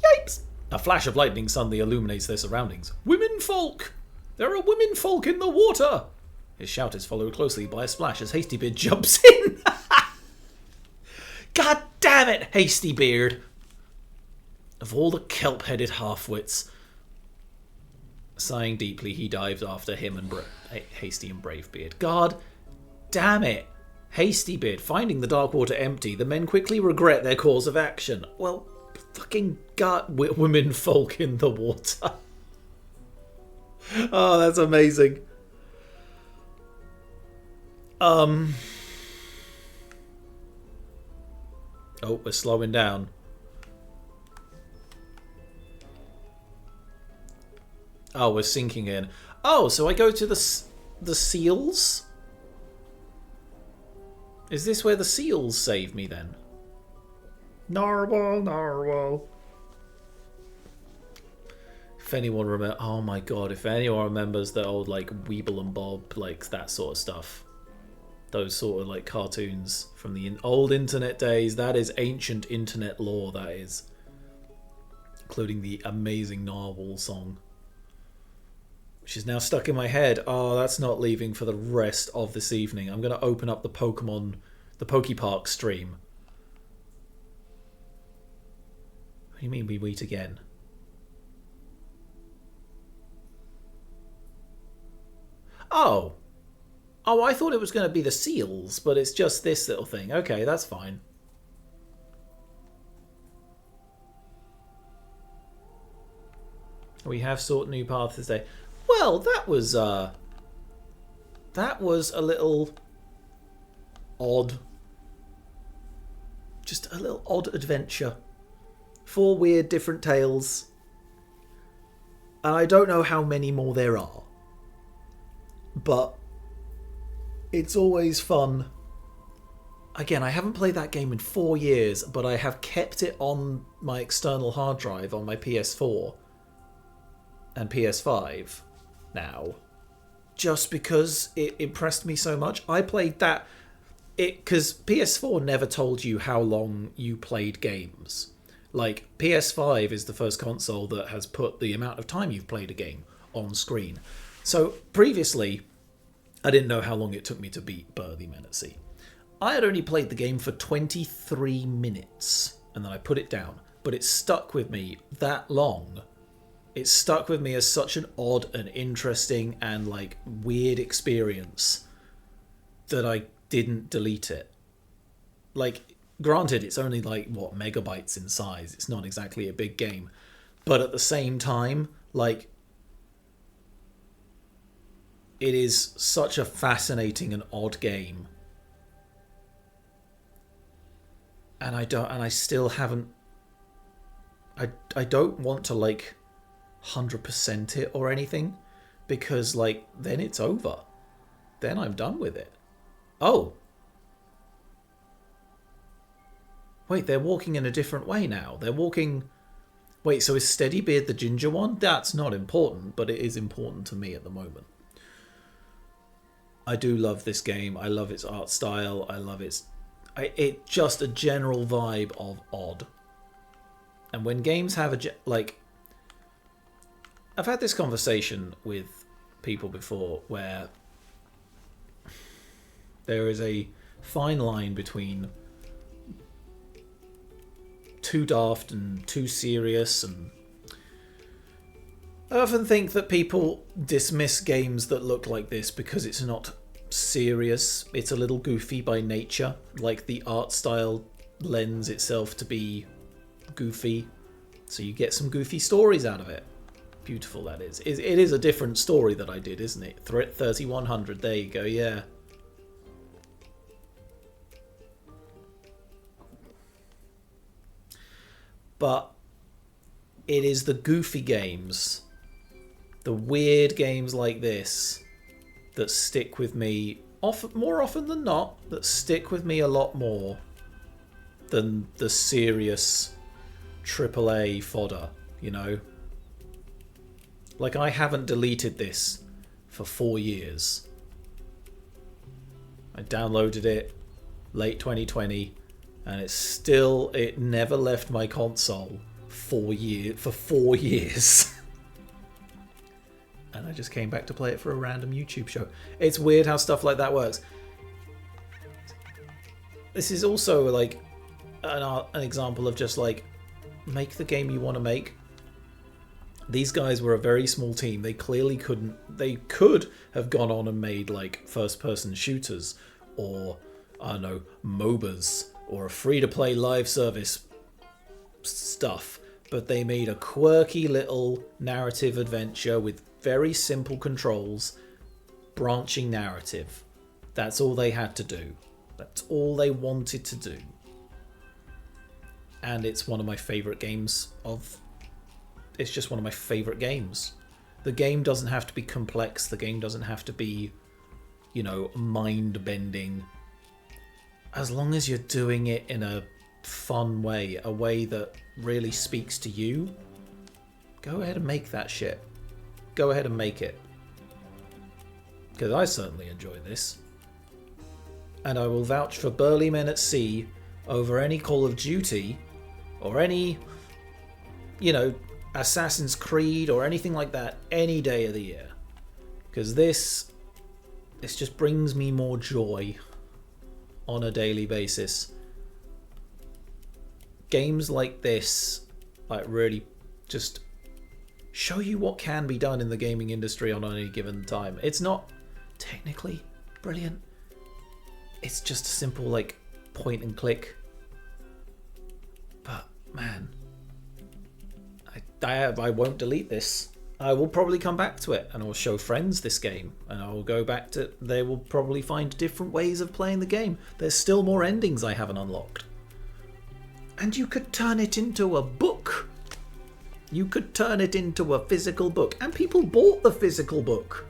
Yipes! A flash of lightning suddenly illuminates their surroundings. Women folk! There are women folk in the water! His shout is followed closely by a splash as Hastybeard jumps in. God damn it, Hastybeard! Of all the kelp-headed half-wits. Sighing deeply, he dives after him and Hasty and Bravebeard. God damn it! Hastybeard. Finding the dark water empty, the men quickly regret their course of action. Well, fucking god, women folk in the water. Oh, that's amazing. Oh, we're slowing down. Oh, we're sinking in. Oh, so I go to the seals? Is this where the seals save me then? Narwhal, narwhal. If anyone remember, oh my god, if anyone remembers the old like Weeble and Bob, like that sort of stuff. Those sort of like cartoons from the old internet days. That is ancient internet lore, that is. Including the amazing Narwhal song. Which is now stuck in my head. Oh, that's not leaving for the rest of this evening. I'm going to open up the Pokepark stream. What do you mean we meet again? Oh. Oh, I thought it was going to be the seals, but it's just this little thing. Okay, that's fine. We have sought new paths this day. Well, that was a little odd. Just a little odd adventure. 4 weird different tales. And I don't know how many more there are. But it's always fun. Again, I haven't played that game in 4 years, but I have kept it on my external hard drive on my PS4 and PS5 now, just because it impressed me so much. I played that because PS4 never told you how long you played games. Like, PS5 is the first console that has put the amount of time you've played a game on screen. So previously, I didn't know how long it took me to beat Burly Men At Sea. I had only played the game for 23 minutes, and then I put it down. But it stuck with me that long. It stuck with me as such an odd and interesting and like weird experience that I didn't delete it. Like, granted, it's only like, what, megabytes in size. It's not exactly a big game. But at the same time, like, it is such a fascinating and odd game. and I still haven't. I don't want to like 100% it or anything, because like then it's over. Then I'm done with it. Oh. Wait, they're walking in a different way now. They're walking... Wait, so is Steadybeard the ginger one? That's not important, but it is important to me at the moment. I do love this game. I love its art style. I love its... It just a general vibe of odd. And when games have a... Like... I've had this conversation with people before where there is a fine line between too daft and too serious, and I often think that people dismiss games that look like this because it's not serious. It's a little goofy by nature, like the art style lends itself to be goofy, so you get some goofy stories out of it. Beautiful that is. It is a different story that I did, isn't it? 3100, there you go, yeah. But it is the goofy games, the weird games like this, that stick with me more often than not, that stick with me a lot more than the serious AAA fodder, you know? Like, I haven't deleted this for 4 years. I downloaded it late 2020. And it never left my console for 4 years. And I just came back to play it for a random YouTube show. It's weird how stuff like that works. This is also like an example of just like, make the game you want to make. These guys were a very small team. They clearly couldn't. They could have gone on and made like first-person shooters, or I don't know, MOBAs, or a free-to-play live service stuff, but they made a quirky little narrative adventure with very simple controls, branching narrative. That's all they had to do. That's all they wanted to do. And it's one of my favourite games of... It's just one of my favourite games. The game doesn't have to be complex. The game doesn't have to be, you know, mind-bending. As long as you're doing it in a fun way, a way that really speaks to you, go ahead and make that shit. Go ahead and make it. Because I certainly enjoy this. And I will vouch for Burly Men at Sea over any Call of Duty or any, you know, Assassin's Creed or anything like that any day of the year. Because this just brings me more joy on a daily basis. Games like this like really just show you what can be done in the gaming industry on any given time. It's not technically brilliant. It's just a simple like point and click. But man, I won't delete this. I will probably come back to it and I will show friends this game and I will go back to... They will probably find different ways of playing the game. There's still more endings I haven't unlocked. And you could turn it into a book. You could turn it into a physical book. And people bought the physical book.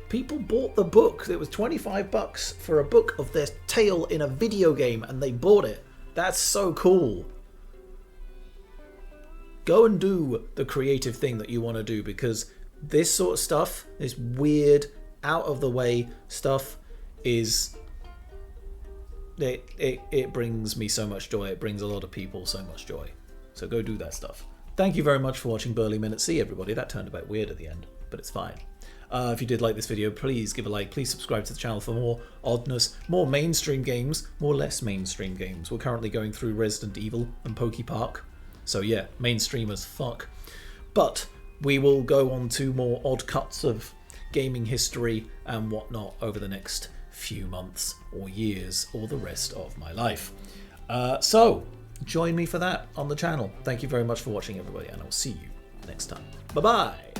People bought the book. It was $25 for a book of their tale in a video game and they bought it. That's so cool. Go and do the creative thing that you want to do, because this sort of stuff, this weird, out of the way stuff, is it brings me so much joy. It brings a lot of people so much joy. So go do that stuff. Thank you very much for watching Burly Men at Sea, everybody. That turned a bit weird at the end, but it's fine. If you did like this video, please give a like. Please subscribe to the channel for more oddness, more mainstream games, more less mainstream games. We're currently going through Resident Evil and Poke Park. So yeah, mainstream as fuck. But we will go on to more odd cuts of gaming history and whatnot over the next few months or years or the rest of my life. So join me for that on the channel. Thank you very much for watching, everybody, and I'll see you next time. Bye-bye!